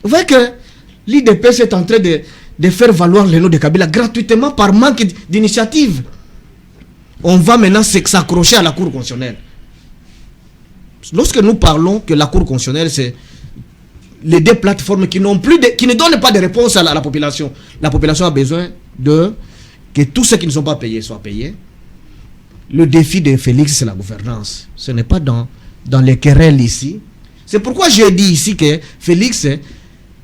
Vous voyez que l'IDP est en train de faire valoir le nom de Kabila gratuitement par manque d'initiative. On va maintenant s'accrocher à la Cour constitutionnelle. Lorsque nous parlons que la Cour constitutionnelle, c'est les deux plateformes qui ne donnent pas de réponse à la population. La population a besoin que tous ceux qui ne sont pas payés soient payés. Le défi de Félix, c'est la gouvernance. Ce n'est pas dans les querelles ici. C'est pourquoi je dis ici que Félix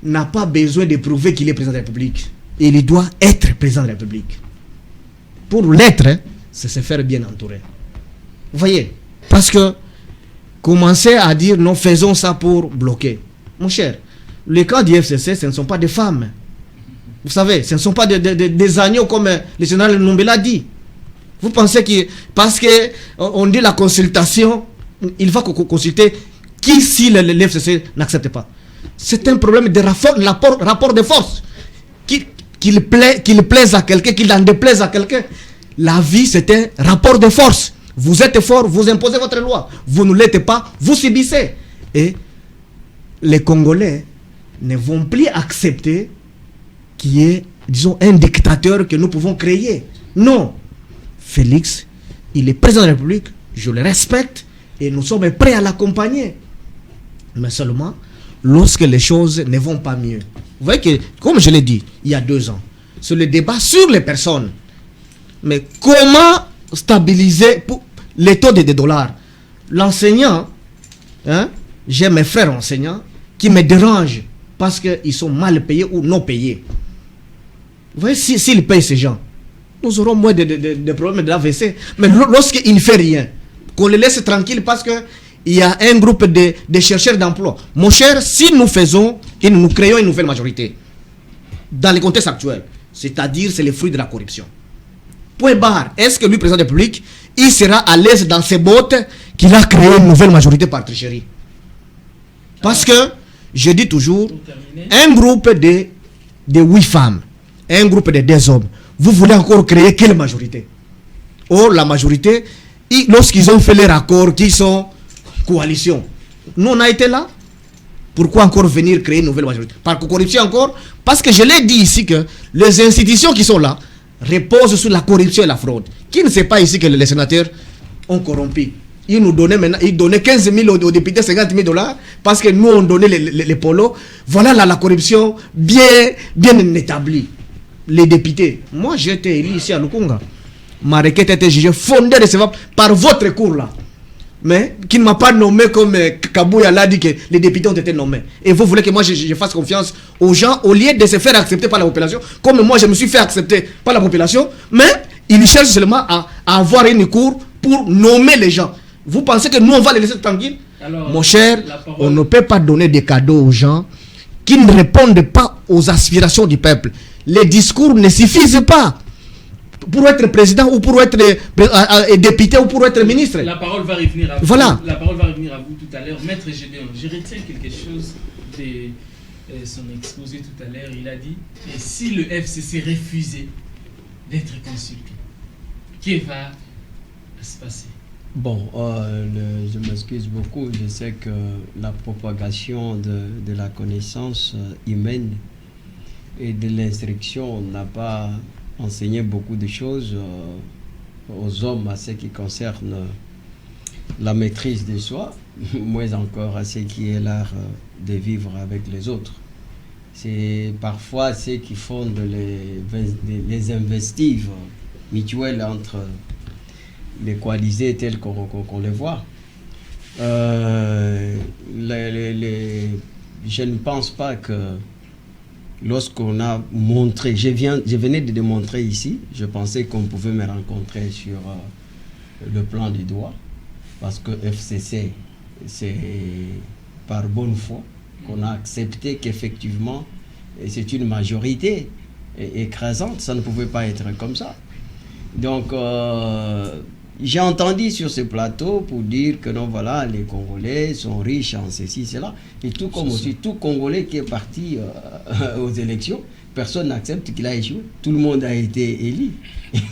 n'a pas besoin de prouver qu'il est président de la République. Il doit être président de la République. Pour l'être, c'est se faire bien entourer. Vous voyez? Parce que commencer à dire non, faisons ça pour bloquer. Mon cher, les camps du FCC, ce ne sont pas des femmes. Vous savez, ce ne sont pas des agneaux comme le général Nombela dit. Vous pensez que parce qu'on dit la consultation, il va consulter qui si le FCC n'accepte pas. C'est un problème de rapport de force. Qu'il plaise à quelqu'un, qu'il en déplaise à quelqu'un. La vie, c'est un rapport de force. Vous êtes fort, vous imposez votre loi. Vous ne l'êtes pas, vous subissez. Et les Congolais ne vont plus accepter qu'il y ait, disons, un dictateur que nous pouvons créer. Non. Félix, il est président de la République, je le respecte et nous sommes prêts à l'accompagner. Mais seulement lorsque les choses ne vont pas mieux. Vous voyez que, comme je l'ai dit il y a 2 ans, c'est le débat sur les personnes. Mais comment stabiliser les taux de dollars? L'enseignant, j'ai mes frères enseignants qui me dérangent parce qu'ils sont mal payés ou non payés. Vous voyez, s'ils payent ces gens, nous aurons moins de problèmes de l'AVC. Mais lorsqu'ils ne font rien, qu'on les laisse tranquilles parce qu'il y a un groupe de chercheurs d'emploi. Mon cher, si nous créons une nouvelle majorité, dans le contexte actuel, c'est-à-dire c'est le fruit de la corruption. Point barre. Est-ce que lui, président de la République, il sera à l'aise dans ses bottes qu'il a créé une nouvelle majorité par tricherie? Parce que, je dis toujours, un groupe de 8 femmes, un groupe de 2 hommes, vous voulez encore créer quelle majorité? Or, la majorité lorsqu'ils ont fait les raccords qui sont coalition. Nous, on a été là. Pourquoi encore venir créer une nouvelle majorité? Par corruption encore? Parce que je l'ai dit ici que les institutions qui sont là reposent sur la corruption et la fraude. Qui ne sait pas ici que les sénateurs ont corrompu? Ils nous donnaient maintenant, ils donnaient 15 000 aux députés, 50 000 $ parce que nous on donnait les polos. Voilà la corruption bien établie. Les députés. Moi j'ai été élu ici à Lukunga. Ma requête a été jugée fondée recevable par votre cour là. Mais qui ne m'a pas nommé comme Kabouya l'a dit que les députés ont été nommés. Et vous voulez que moi je fasse confiance aux gens au lieu de se faire accepter par la population, comme moi je me suis fait accepter par la population, mais ils cherchent seulement à avoir une cour pour nommer les gens. Vous pensez que nous on va les laisser tranquilles? Alors, mon cher, on ne peut pas donner des cadeaux aux gens qui ne répondent pas aux aspirations du peuple. Les discours ne suffisent pas pour être président ou pour être député ou pour être ministre. La parole va revenir à vous. Voilà. La parole va revenir à vous tout à l'heure. Maître Gédéon, je retiens quelque chose de son exposé tout à l'heure. Il a dit, et si le FCC refusait d'être consulté, qu'est-ce qui va se passer? Bon, je m'excuse beaucoup. Je sais que la propagation de la connaissance humaine et de l'instruction n'a pas enseigné beaucoup de choses aux hommes à ce qui concerne la maîtrise de soi, moins encore à ce qui est l'art de vivre avec les autres. C'est parfois ceux qui fondent les investives mutuelles entre les coalisés tels qu'on les voit. Je ne pense pas que lorsqu'on a montré, je venais de démontrer ici, je pensais qu'on pouvait me rencontrer sur le plan du droit, parce que FCC, c'est par bonne foi qu'on a accepté qu'effectivement, c'est une majorité écrasante, ça ne pouvait pas être comme ça. Donc, j'ai entendu sur ce plateau pour dire que non, voilà, les Congolais sont riches en ceci, cela. Et tout comme aussi, tout Congolais qui est parti aux élections, personne n'accepte qu'il a échoué. Tout le monde a été élu,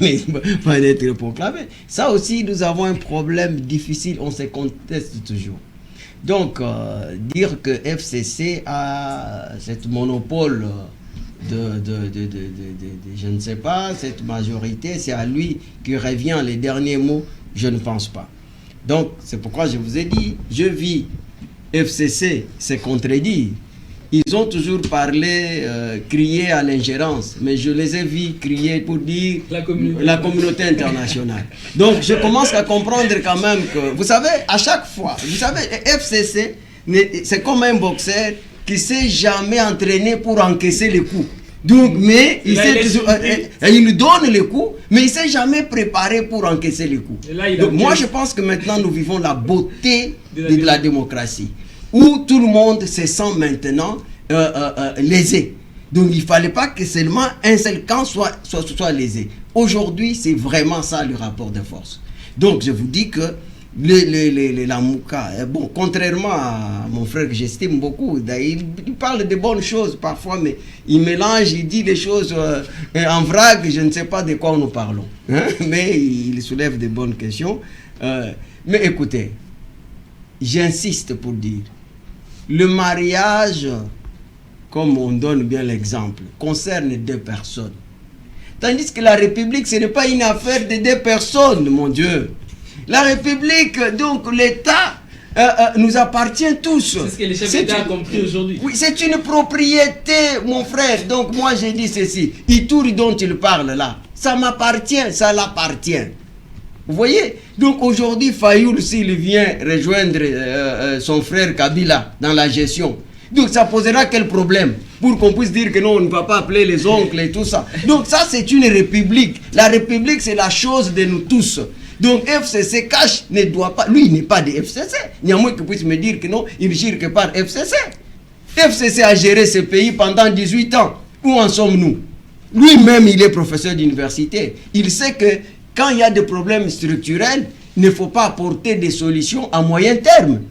mais pas d'être proclamé. Ça aussi, nous avons un problème difficile, on se conteste toujours. Donc, dire que FCC a cette monopole je ne sais pas, cette majorité, c'est à lui qui revient les derniers mots, je ne pense pas. Donc, c'est pourquoi je vous ai dit, je vis FCC se contredire. Ils ont toujours parlé, crié à l'ingérence, mais je les ai vus crier pour dire la communauté internationale. Donc, je commence à comprendre quand même que, vous savez, à chaque fois, vous savez, FCC, c'est comme un boxeur qui ne s'est jamais entraîné pour encaisser les coups. Donc, mais il nous donne les coups, mais il ne s'est jamais préparé pour encaisser les coups. Donc, moi, je pense que maintenant, nous vivons la beauté de la démocratie, où tout le monde se sent maintenant lésé. Donc, il ne fallait pas que seulement un seul camp soit lésé. Aujourd'hui, c'est vraiment ça le rapport de force. Donc, je vous dis que la Mouka, bon, contrairement à mon frère que j'estime beaucoup, il parle de bonnes choses parfois, mais il mélange, il dit des choses en vrague, je ne sais pas de quoi nous parlons, hein? Mais il soulève de bonnes questions. Mais écoutez, j'insiste pour dire, le mariage, comme on donne bien l'exemple, concerne deux personnes. Tandis que la République, ce n'est pas une affaire de deux personnes, mon Dieu. La République, donc l'État, nous appartient tous. C'est ce que les chefs d'État ont compris aujourd'hui. Oui, c'est une propriété, mon frère. Donc moi, j'ai dit ceci. Ituri dont il parle là, ça m'appartient, ça l'appartient. Vous voyez? Donc aujourd'hui, Fayoul, s'il vient rejoindre son frère Kabila dans la gestion, donc ça posera quel problème? Pour qu'on puisse dire que non, on ne va pas appeler les oncles et tout ça. Donc ça, c'est une république. La république, c'est la chose de nous tous. Donc FCC cache ne doit pas, lui il n'est pas de FCC. Il y a moins qui puisse me dire que non, il gère que par FCC. FCC a géré ce pays pendant 18 ans. Où en sommes-nous? Lui-même il est professeur d'université. Il sait que quand il y a des problèmes structurels, il ne faut pas apporter des solutions à moyen terme.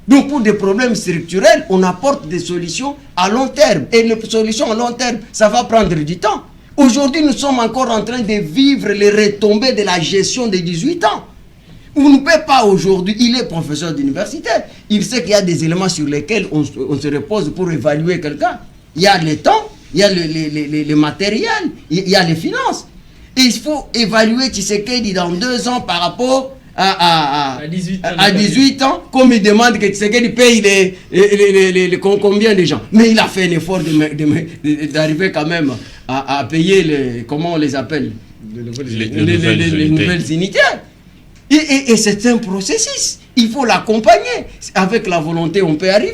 Donc pour des problèmes structurels, on apporte des solutions à long terme. Et les solutions à long terme, ça va prendre du temps. Aujourd'hui, nous sommes encore en train de vivre les retombées de la gestion des 18 ans. On ne peut pas aujourd'hui, il est professeur d'université, il sait qu'il y a des éléments sur lesquels on se repose pour évaluer quelqu'un. Il y a le temps, il y a le matériel, il y a les finances. Et il faut évaluer Tshisekedi dans 2 ans par rapport à 18 ans, comme il demande que Tshisekedi paye combien de gens. Mais il a fait un effort d'arriver quand même à payer comment on les appelle, les nouvelles unités. Et c'est un processus. Il faut l'accompagner. Avec la volonté, on peut arriver.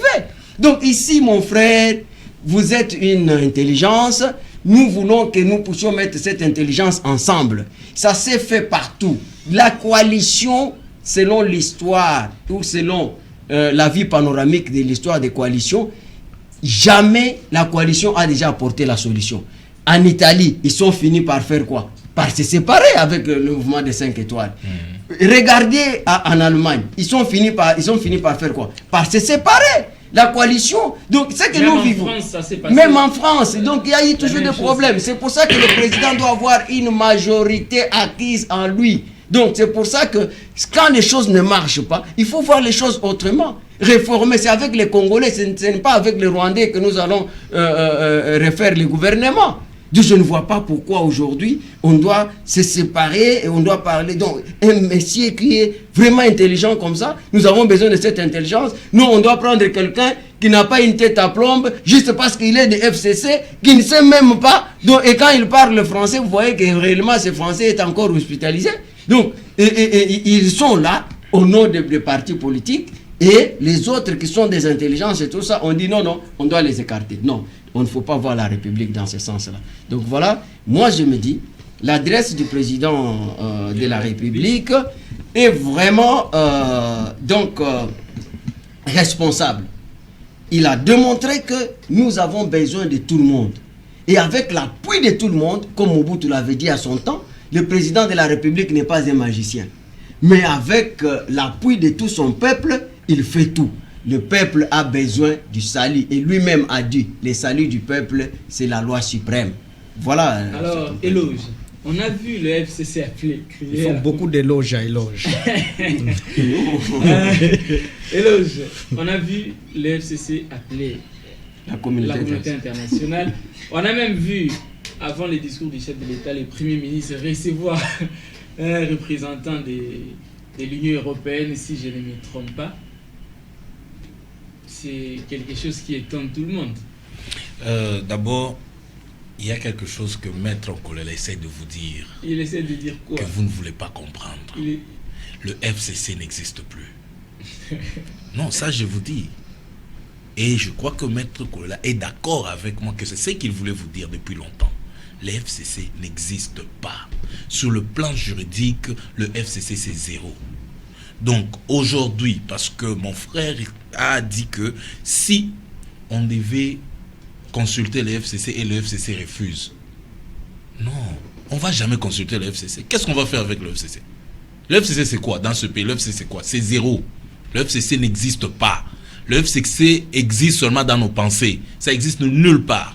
Donc ici, mon frère, vous êtes une intelligence. Nous voulons que nous puissions mettre cette intelligence ensemble. Ça s'est fait partout. La coalition, selon l'histoire, ou selon la vie panoramique de l'histoire des coalitions, jamais la coalition a déjà apporté la solution. En Italie, ils sont finis par faire quoi? Par se séparer avec le mouvement des 5 étoiles. Regardez en Allemagne, ils sont finis par faire quoi? Par se séparer. La coalition, donc c'est que nous vivons. Même en France, donc il y a eu toujours des problèmes. C'est pour ça que le président doit avoir une majorité acquise en lui. Donc c'est pour ça que quand les choses ne marchent pas, il faut voir les choses autrement. Réformer, c'est avec les Congolais, ce n'est pas avec les Rwandais que nous allons refaire le gouvernement. Donc je ne vois pas pourquoi aujourd'hui on doit se séparer et on doit parler. Donc un monsieur qui est vraiment intelligent comme ça, nous avons besoin de cette intelligence. Nous on doit prendre quelqu'un qui n'a pas une tête à plombe juste parce qu'il est de FCC, qui ne sait même pas. Donc, et quand il parle le français, vous voyez que réellement ce français est encore hospitalisé. Donc ils sont là au nom des partis politiques. Et les autres qui sont des intelligences et tout ça, on dit non, on doit les écarter. Non, on ne faut pas voir la République dans ce sens-là. Donc voilà, moi je me dis, l'adresse du président de la République est vraiment responsable. Il a démontré que nous avons besoin de tout le monde. Et avec l'appui de tout le monde, comme Mobutu l'avait dit à son temps, le président de la République n'est pas un magicien. Mais avec l'appui de tout son peuple, il fait tout. Le peuple a besoin du salut. Et lui-même a dit, le salut du peuple, c'est la loi suprême. Voilà. Alors, éloge. On a vu le FCC appeler. Ils font beaucoup d'éloges à éloges. Éloge. On a vu le FCC appeler la communauté internationale. On a même vu, avant les discours du chef de l'État, le Premier ministre recevoir un représentant de l'Union européenne, si je ne me trompe pas. C'est quelque chose qui étonne tout le monde. D'abord, il y a quelque chose que Maître Nkolela essaie de vous dire. Il essaie de dire quoi? Que vous ne voulez pas comprendre. Le FCC n'existe plus. Non, ça je vous dis. Et je crois que Maître Nkolela est d'accord avec moi que c'est ce qu'il voulait vous dire depuis longtemps. Le FCC n'existe pas. Sur le plan juridique, le FCC c'est 0. Donc aujourd'hui, parce que mon frère a dit que si on devait consulter le FCC et le FCC refuse, non, on ne va jamais consulter le FCC. Qu'est-ce qu'on va faire avec le FCC? Le FCC c'est quoi dans ce pays? Le FCC c'est quoi? C'est 0. Le FCC n'existe pas. Le FCC existe seulement dans nos pensées. Ça existe nulle part.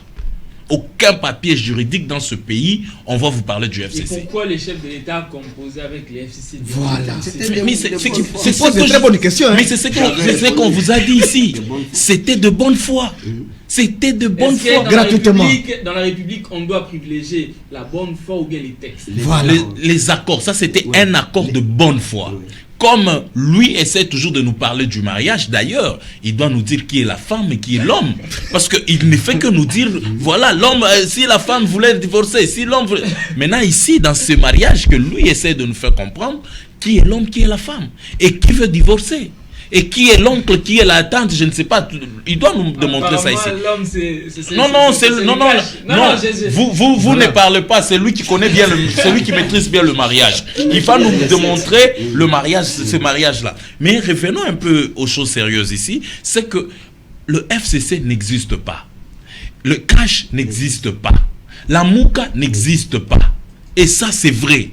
Aucun papier juridique dans ce pays, on va vous parler du FCC. Et pourquoi les chefs de l'État ont composé avec les FCC? Voilà. C'est une très bonne question. Mais c'est ce qu'on vous a dit ici. C'était de bonne foi. C'était de bonne foi. Gratuitement. Dans la République, on doit privilégier la bonne foi ou bien les textes. Voilà. Les accords, ça c'était un accord de bonne foi. Comme lui essaie toujours de nous parler du mariage, d'ailleurs, il doit nous dire qui est la femme et qui est l'homme. Parce qu'il ne fait que nous dire, voilà, l'homme, si la femme voulait divorcer, si l'homme voulait... Maintenant, ici, dans ce mariage, que lui essaie de nous faire comprendre qui est l'homme, qui est la femme, et qui veut divorcer. Et qui est l'oncle, qui est la tante, je ne sais pas. Il doit nous démontrer ça ici. L'homme, Vous ne parlez pas. C'est lui qui connaît bien, c'est lui qui maîtrise bien le mariage. Il va nous démontrer le mariage, ce mariage-là. Mais revenons un peu aux choses sérieuses ici. C'est que le FCC n'existe pas. Le cash n'existe pas. La mouka n'existe pas. Et ça, c'est vrai.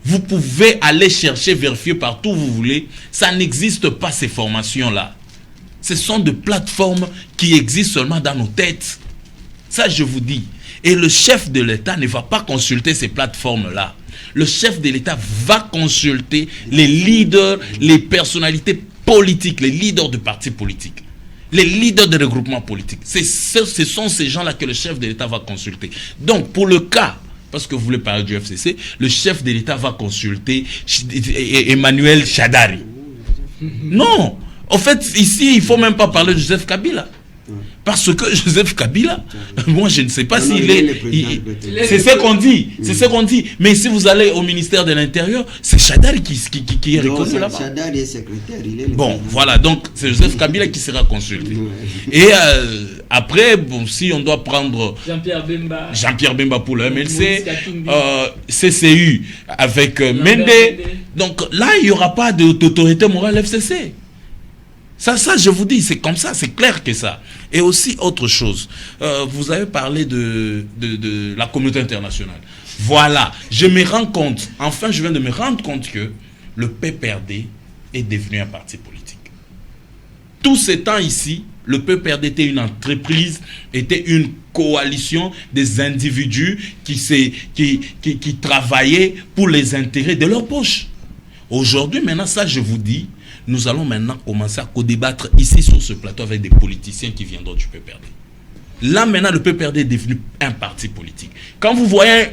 Vous pouvez aller chercher, vérifier partout où vous voulez. Ça n'existe pas, ces formations-là. Ce sont des plateformes qui existent seulement dans nos têtes. Ça, je vous dis. Et le chef de l'État ne va pas consulter ces plateformes-là. le chef de l'État va consulter les leaders, les personnalités politiques, les leaders de partis politiques, les leaders de regroupements politiques. Ce sont ces gens-là que le chef de l'État va consulter. Donc, pour le cas, parce que vous voulez parler du FCC, le chef de l'État va consulter Emmanuel Shadari. Non, en fait, ici, il ne faut même pas parler de Joseph Kabila. Parce que Joseph Kabila, moi je ne sais pas s'il est... C'est ce qu'on dit, c'est ce qu'on dit. Mais si vous allez au ministère de l'Intérieur, c'est Shadari qui est reconnu là-bas. Shadari est secrétaire, il est bon, voilà, donc c'est Joseph Kabila qui sera consulté. Et après, bon, si on doit prendre Jean-Pierre Bemba pour le MLC, CCU avec Mende, donc là, il n'y aura pas d'autorité morale FCC. Ça, je vous dis, c'est comme ça, c'est clair que ça. Et aussi, autre chose, vous avez parlé de la communauté internationale. Voilà, je me rends compte, enfin, je viens de me rendre compte que le PPRD est devenu un parti politique. Tout ce temps ici, le PPRD était une entreprise, était une coalition des individus qui travaillaient pour les intérêts de leur poche. Aujourd'hui, maintenant, ça, je vous dis, nous allons maintenant commencer à co-débattre ici sur ce plateau avec des politiciens qui viendront du PPRD. Là, maintenant, le PPRD est devenu un parti politique. Quand vous voyez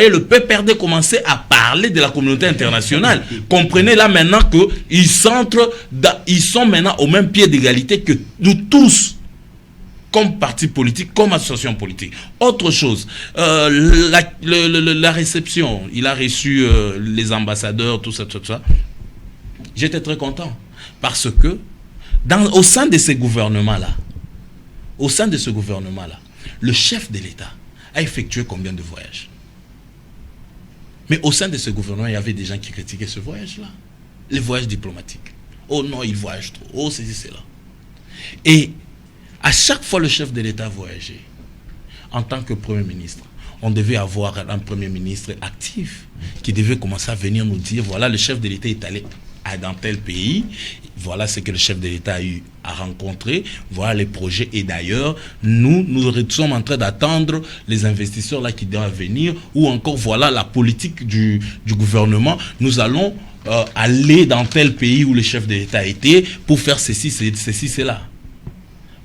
le PPRD commencer à parler de la communauté internationale, comprenez là maintenant qu'ils sont maintenant au même pied d'égalité que nous tous, comme parti politique, comme association politique. Autre chose, la réception, il a reçu les ambassadeurs, tout ça. J'étais très content parce que au sein de ces gouvernements-là, le chef de l'État a effectué combien de voyages? Mais au sein de ce gouvernement, il y avait des gens qui critiquaient ce voyage-là. Les voyages diplomatiques. Oh non, il voyage trop. Oh, c'est cela. Et à chaque fois le chef de l'État voyageait, en tant que Premier ministre, on devait avoir un Premier ministre actif qui devait commencer à venir nous dire, voilà, le chef de l'État est allé dans tel pays, voilà ce que le chef de l'État a eu à rencontrer, voilà les projets, et d'ailleurs nous sommes en train d'attendre les investisseurs là qui doivent venir, ou encore voilà la politique du gouvernement, nous allons aller dans tel pays où le chef de l'État était pour faire ceci, cela.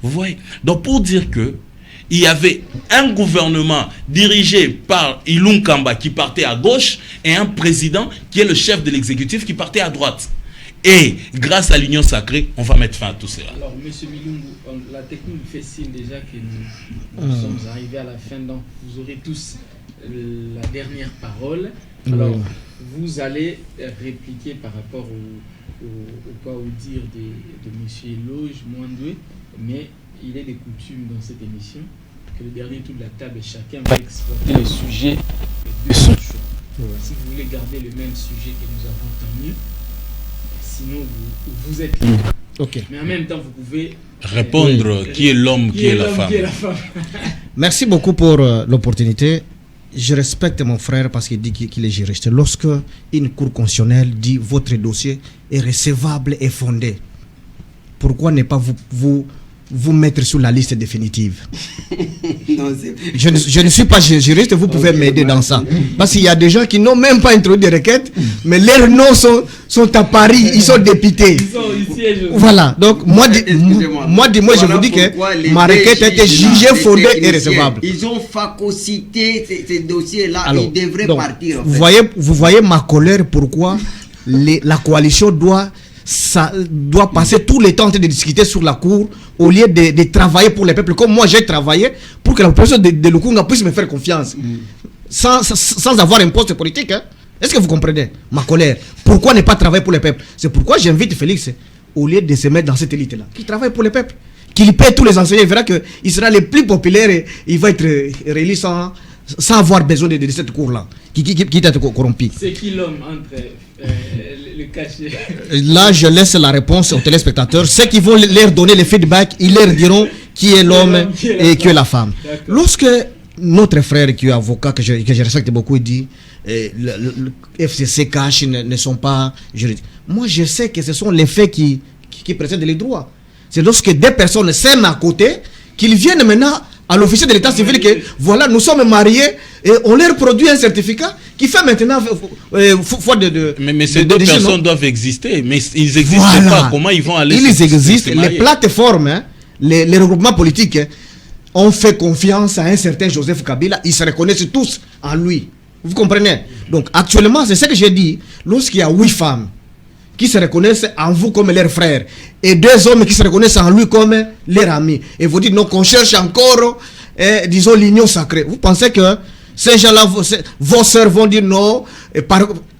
Vous voyez? Donc pour dire que il y avait un gouvernement dirigé par Ilunga Kamba qui partait à gauche et un président qui est le chef de l'exécutif qui partait à droite. Et grâce à l'union sacrée, on va mettre fin à tout cela. Alors, M. Milungu, la technique fait signe déjà que nous sommes arrivés à la fin, donc vous aurez tous la dernière parole. Alors, vous allez répliquer par rapport au pas au dire de M. Loge Mwandwe, mais il est de coutume dans cette émission que le dernier tour de la table, chacun va exploiter le sujet de son choix. Si vous voulez garder le même sujet que nous avons, tant mieux. Sinon, vous êtes libre. Okay. Mais en même temps, vous pouvez répondre qui est l'homme, qui est la femme. Merci beaucoup pour l'opportunité. Je respecte mon frère parce qu'il dit qu'il est juriste. Lorsque une cour constitutionnelle dit votre dossier est recevable et fondé, pourquoi ne pas vous mettre sur la liste définitive? Non, je ne suis pas juriste, vous pouvez m'aider dans ça. Parce qu'il y a des gens qui n'ont même pas introduit des requêtes, mais leurs noms sont à Paris, ils sont députés. Ils sont ici, voilà, donc moi je vous dis que ma requête a été jugée, fondée et recevable. Ils ont phagocyté ces dossiers-là, ils devraient partir. En fait. Vous voyez ma colère, pourquoi la coalition doit passer tout le temps en train de discuter sur la cour au lieu de travailler pour les peuples comme moi j'ai travaillé pour que la population de Lukunga puisse me faire confiance sans avoir un poste politique. Hein? Est-ce que vous comprenez ma colère? Pourquoi ne pas travailler pour les peuples? C'est pourquoi j'invite Félix, au lieu de se mettre dans cette élite-là, qui travaille pour les peuples, qu'il paie tous les enseignants, il verra qu'il sera le plus populaire et il va être réélu sans avoir besoin de cette cour-là, qui est corrompu. C'est qui l'homme entre le cachet? Là, je laisse la réponse aux téléspectateurs. Ceux qui vont leur donner le feedback, ils leur diront qui est l'homme et qui est la femme. Lorsque notre frère qui est avocat, que je respecte beaucoup, il dit le FCC cash ne sont pas juridiques. Moi, je sais que ce sont les faits qui précèdent les droits. C'est lorsque des personnes s'aiment à côté qu'ils viennent maintenant à l'officier de l'état civil que voilà, nous sommes mariés et on leur produit un certificat qui fait maintenant foi de mais ces deux personnes doivent exister, mais ils n'existent voilà. pas. Comment ils vont aller Ils existent. Les plateformes, hein, les regroupements politiques hein, ont fait confiance à un certain Joseph Kabila. Ils se reconnaissent tous en lui. Vous comprenez? Donc actuellement, c'est ce que j'ai dit. Lorsqu'il y a 8 femmes qui se reconnaissent en vous comme leurs frères et 2 hommes qui se reconnaissent en lui comme leurs amis, et vous dites non, qu'on cherche encore disons l'union sacrée, vous pensez que ces gens-là, vos sœurs vont dire non,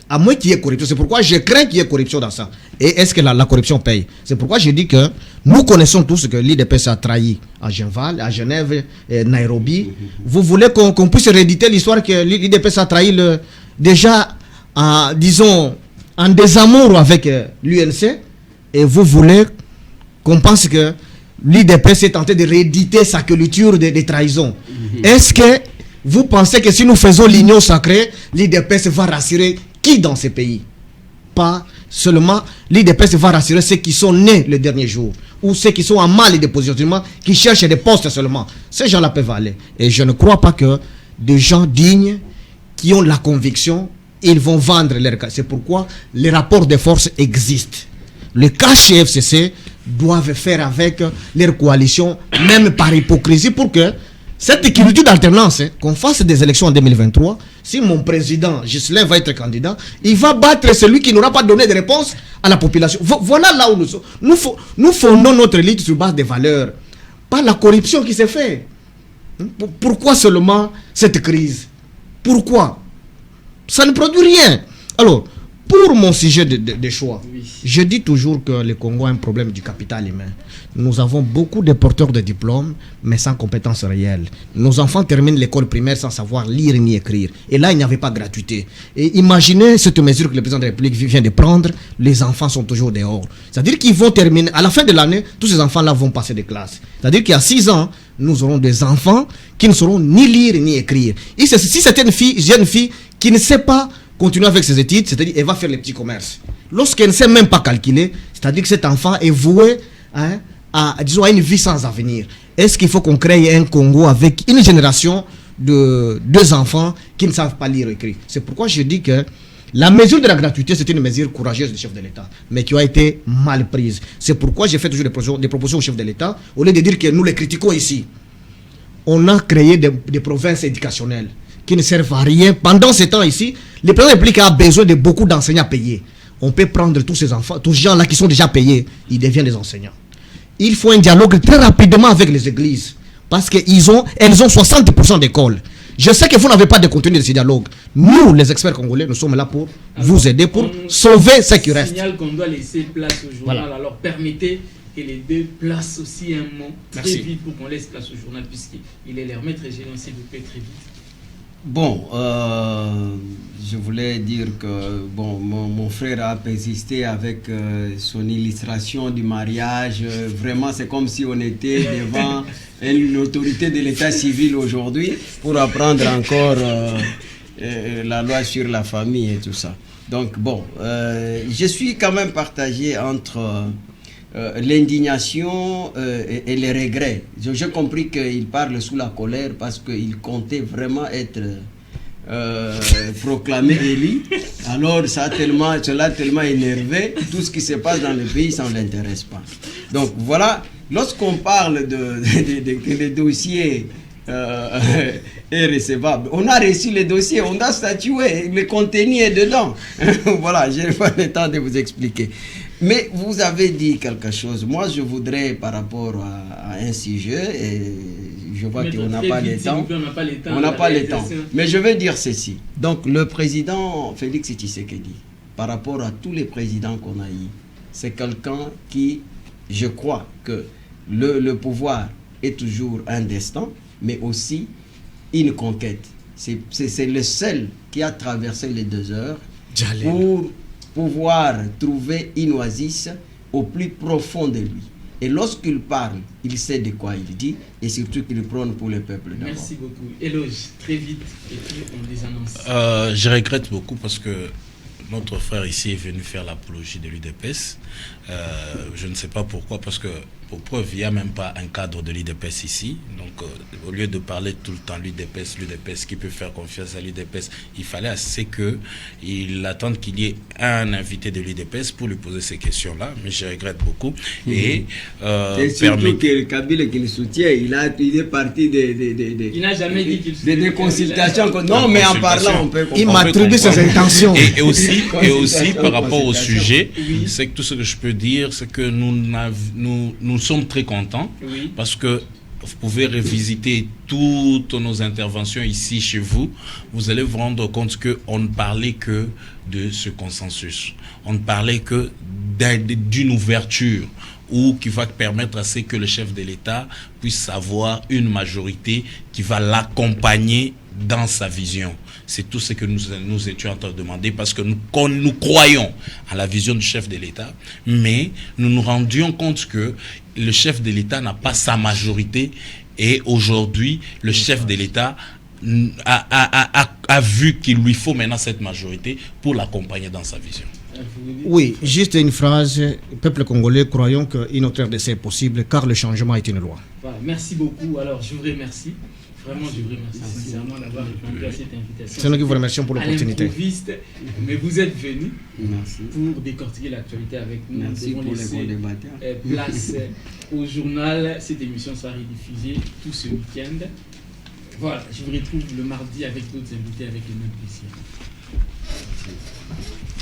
à moins qu'il y ait corruption? C'est pourquoi je crains qu'il y ait corruption dans ça. Et est-ce que la corruption paye? C'est pourquoi je dis que nous connaissons tous que l'IDPS a trahi à Genève, Nairobi. Vous voulez qu'on puisse rééditer l'histoire que l'IDPS a trahi déjà disons en désamour avec l'UNC, et vous voulez qu'on pense que l'IDPS est tenté de rééditer sa culture des trahisons. Est-ce que vous pensez que si nous faisons l'union sacrée, l'IDPS va rassurer qui dans ces pays? Pas seulement l'IDPS va rassurer ceux qui sont nés le dernier jour, ou ceux qui sont en mal de positionnement, qui cherchent des postes seulement. Ces gens-là peuvent aller. Et je ne crois pas que des gens dignes, qui ont la conviction, ils vont vendre leur cas. C'est pourquoi les rapports de force existent. Les KCFCC doivent faire avec leur coalition, même par hypocrisie, pour que cette culture d'alternance, qu'on fasse des élections en 2023, si mon président Ghislain va être candidat, il va battre celui qui n'aura pas donné de réponse à la population. Voilà là où nous sommes. Nous fondons notre élite sur base des valeurs, pas la corruption qui s'est faite. Pourquoi seulement cette crise? Pourquoi? Ça ne produit rien. Alors, pour mon sujet de choix, je dis toujours que le Congo a un problème du capital humain. Nous avons beaucoup de porteurs de diplômes, mais sans compétences réelles. Nos enfants terminent l'école primaire sans savoir lire ni écrire. Et là, il n'y avait pas de gratuité. Et imaginez cette mesure que le président de la République vient de prendre, les enfants sont toujours dehors. C'est-à-dire qu'ils vont terminer, à la fin de l'année, tous ces enfants-là vont passer des classes. C'est-à-dire qu'il y a 6 ans, nous aurons des enfants qui ne sauront ni lire ni écrire. Et si c'est une jeune fille qui ne sait pas continuer avec ses études, c'est-à-dire qu'elle va faire les petits commerces. Lorsqu'elle ne sait même pas calculer, c'est-à-dire que cet enfant est voué à une vie sans avenir. Est-ce qu'il faut qu'on crée un Congo avec une génération de 2 enfants qui ne savent pas lire et écrire? C'est pourquoi je dis que la mesure de la gratuité, c'est une mesure courageuse du chef de l'État, mais qui a été mal prise. C'est pourquoi j'ai fait toujours des propositions au chef de l'État, au lieu de dire que nous les critiquons ici. On a créé des provinces éducationnelles qui ne servent à rien. Pendant ce temps ici, le président de la République a besoin de beaucoup d'enseignants payés. On peut prendre tous ces enfants, tous ces gens-là qui sont déjà payés, ils deviennent des enseignants. Il faut un dialogue très rapidement avec les églises, parce qu'elles ont 60% d'écoles. Je sais que vous n'avez pas de contenu de ce dialogue. Nous, les experts congolais, nous sommes là pour vous aider, pour sauver ce qui reste. On signale qu'on doit laisser place au journal, voilà. Alors permettez que les deux placent aussi un mot très vite pour qu'on laisse place au journal, puisqu'il est leur maître et géant, s'il vous plaît, très vite. Bon, je voulais dire que bon, mon frère a persisté avec son illustration du mariage. Vraiment, c'est comme si on était devant une autorité de l'état civil aujourd'hui pour apprendre encore la loi sur la famille et tout ça. Donc bon, je suis quand même partagé entre l'indignation et les regrets. J'ai compris qu'il parle sous la colère parce qu'il comptait vraiment être proclamé élu. Alors cela a tellement énervé, tout ce qui se passe dans le pays, ça ne l'intéresse pas. Donc voilà, lorsqu'on parle de dossiers est recevable, on a reçu les dossiers, on a statué, le contenu est dedans. Voilà, je n'ai pas le temps de vous expliquer. Mais vous avez dit quelque chose. Moi, je voudrais, par rapport à un sujet, et je vois qu'on n'a pas le temps. On n'a pas le temps. Mais je vais dire ceci. Donc, le président Félix Tshisekedi, par rapport à tous les présidents qu'on a eus, c'est quelqu'un qui, je crois que le pouvoir est toujours un destin, mais aussi une conquête. C'est le seul qui a traversé les 2 heures pour pouvoir trouver une oasis au plus profond de lui. Et lorsqu'il parle, il sait de quoi il dit, et surtout qu'il prône pour le peuple. Merci beaucoup. Éloge, très vite, et puis on les annonce. Je regrette beaucoup parce que notre frère ici est venu faire l'apologie de l'UDPS. Je ne sais pas pourquoi, parce que Pour preuve, il n'y a même pas un cadre de l'UDPS ici. Donc, au lieu de parler tout le temps l'UDPS qui peut faire confiance à l'UDPS, il fallait assez qu'il attende qu'il y ait un invité de l'UDPS pour lui poser ces questions-là. Mais je regrette beaucoup. Et surtout que Kabila qui le soutient, il est parti il n'a jamais dit qu'il soutient des consultations. Non, mais en parlant, on peut comprendre. Il m'attribue ses intentions. Et aussi par rapport au sujet, c'est que tout ce que je peux dire, c'est que nous sommes très contents parce que vous pouvez revisiter toutes nos interventions ici chez vous. Vous allez vous rendre compte qu'on ne parlait que de ce consensus. On ne parlait que d'une ouverture ou qui va permettre à ce que le chef de l'État puisse avoir une majorité qui va l'accompagner dans sa vision. C'est tout ce que nous étions en train de demander parce que nous croyons à la vision du chef de l'État, mais nous nous rendions compte que le chef de l'État n'a pas sa majorité et aujourd'hui, le chef de l'État a vu qu'il lui faut maintenant cette majorité pour l'accompagner dans sa vision. Oui, juste une phrase. Peuple congolais, croyons qu'une autre RDC est possible car le changement est une loi. Voilà, merci beaucoup. Alors, je vous remercie. Vraiment, je vous remercie sincèrement d'avoir répondu à cette invitation. C'est nous qui vous remercions pour l'opportunité. Mais vous êtes venu pour décortiquer l'actualité avec nous. Merci pour les bons débatteurs. Place au journal. Cette émission sera rediffusée tout ce week-end. Voilà, je vous retrouve le mardi avec d'autres invités avec le même plaisir. Merci.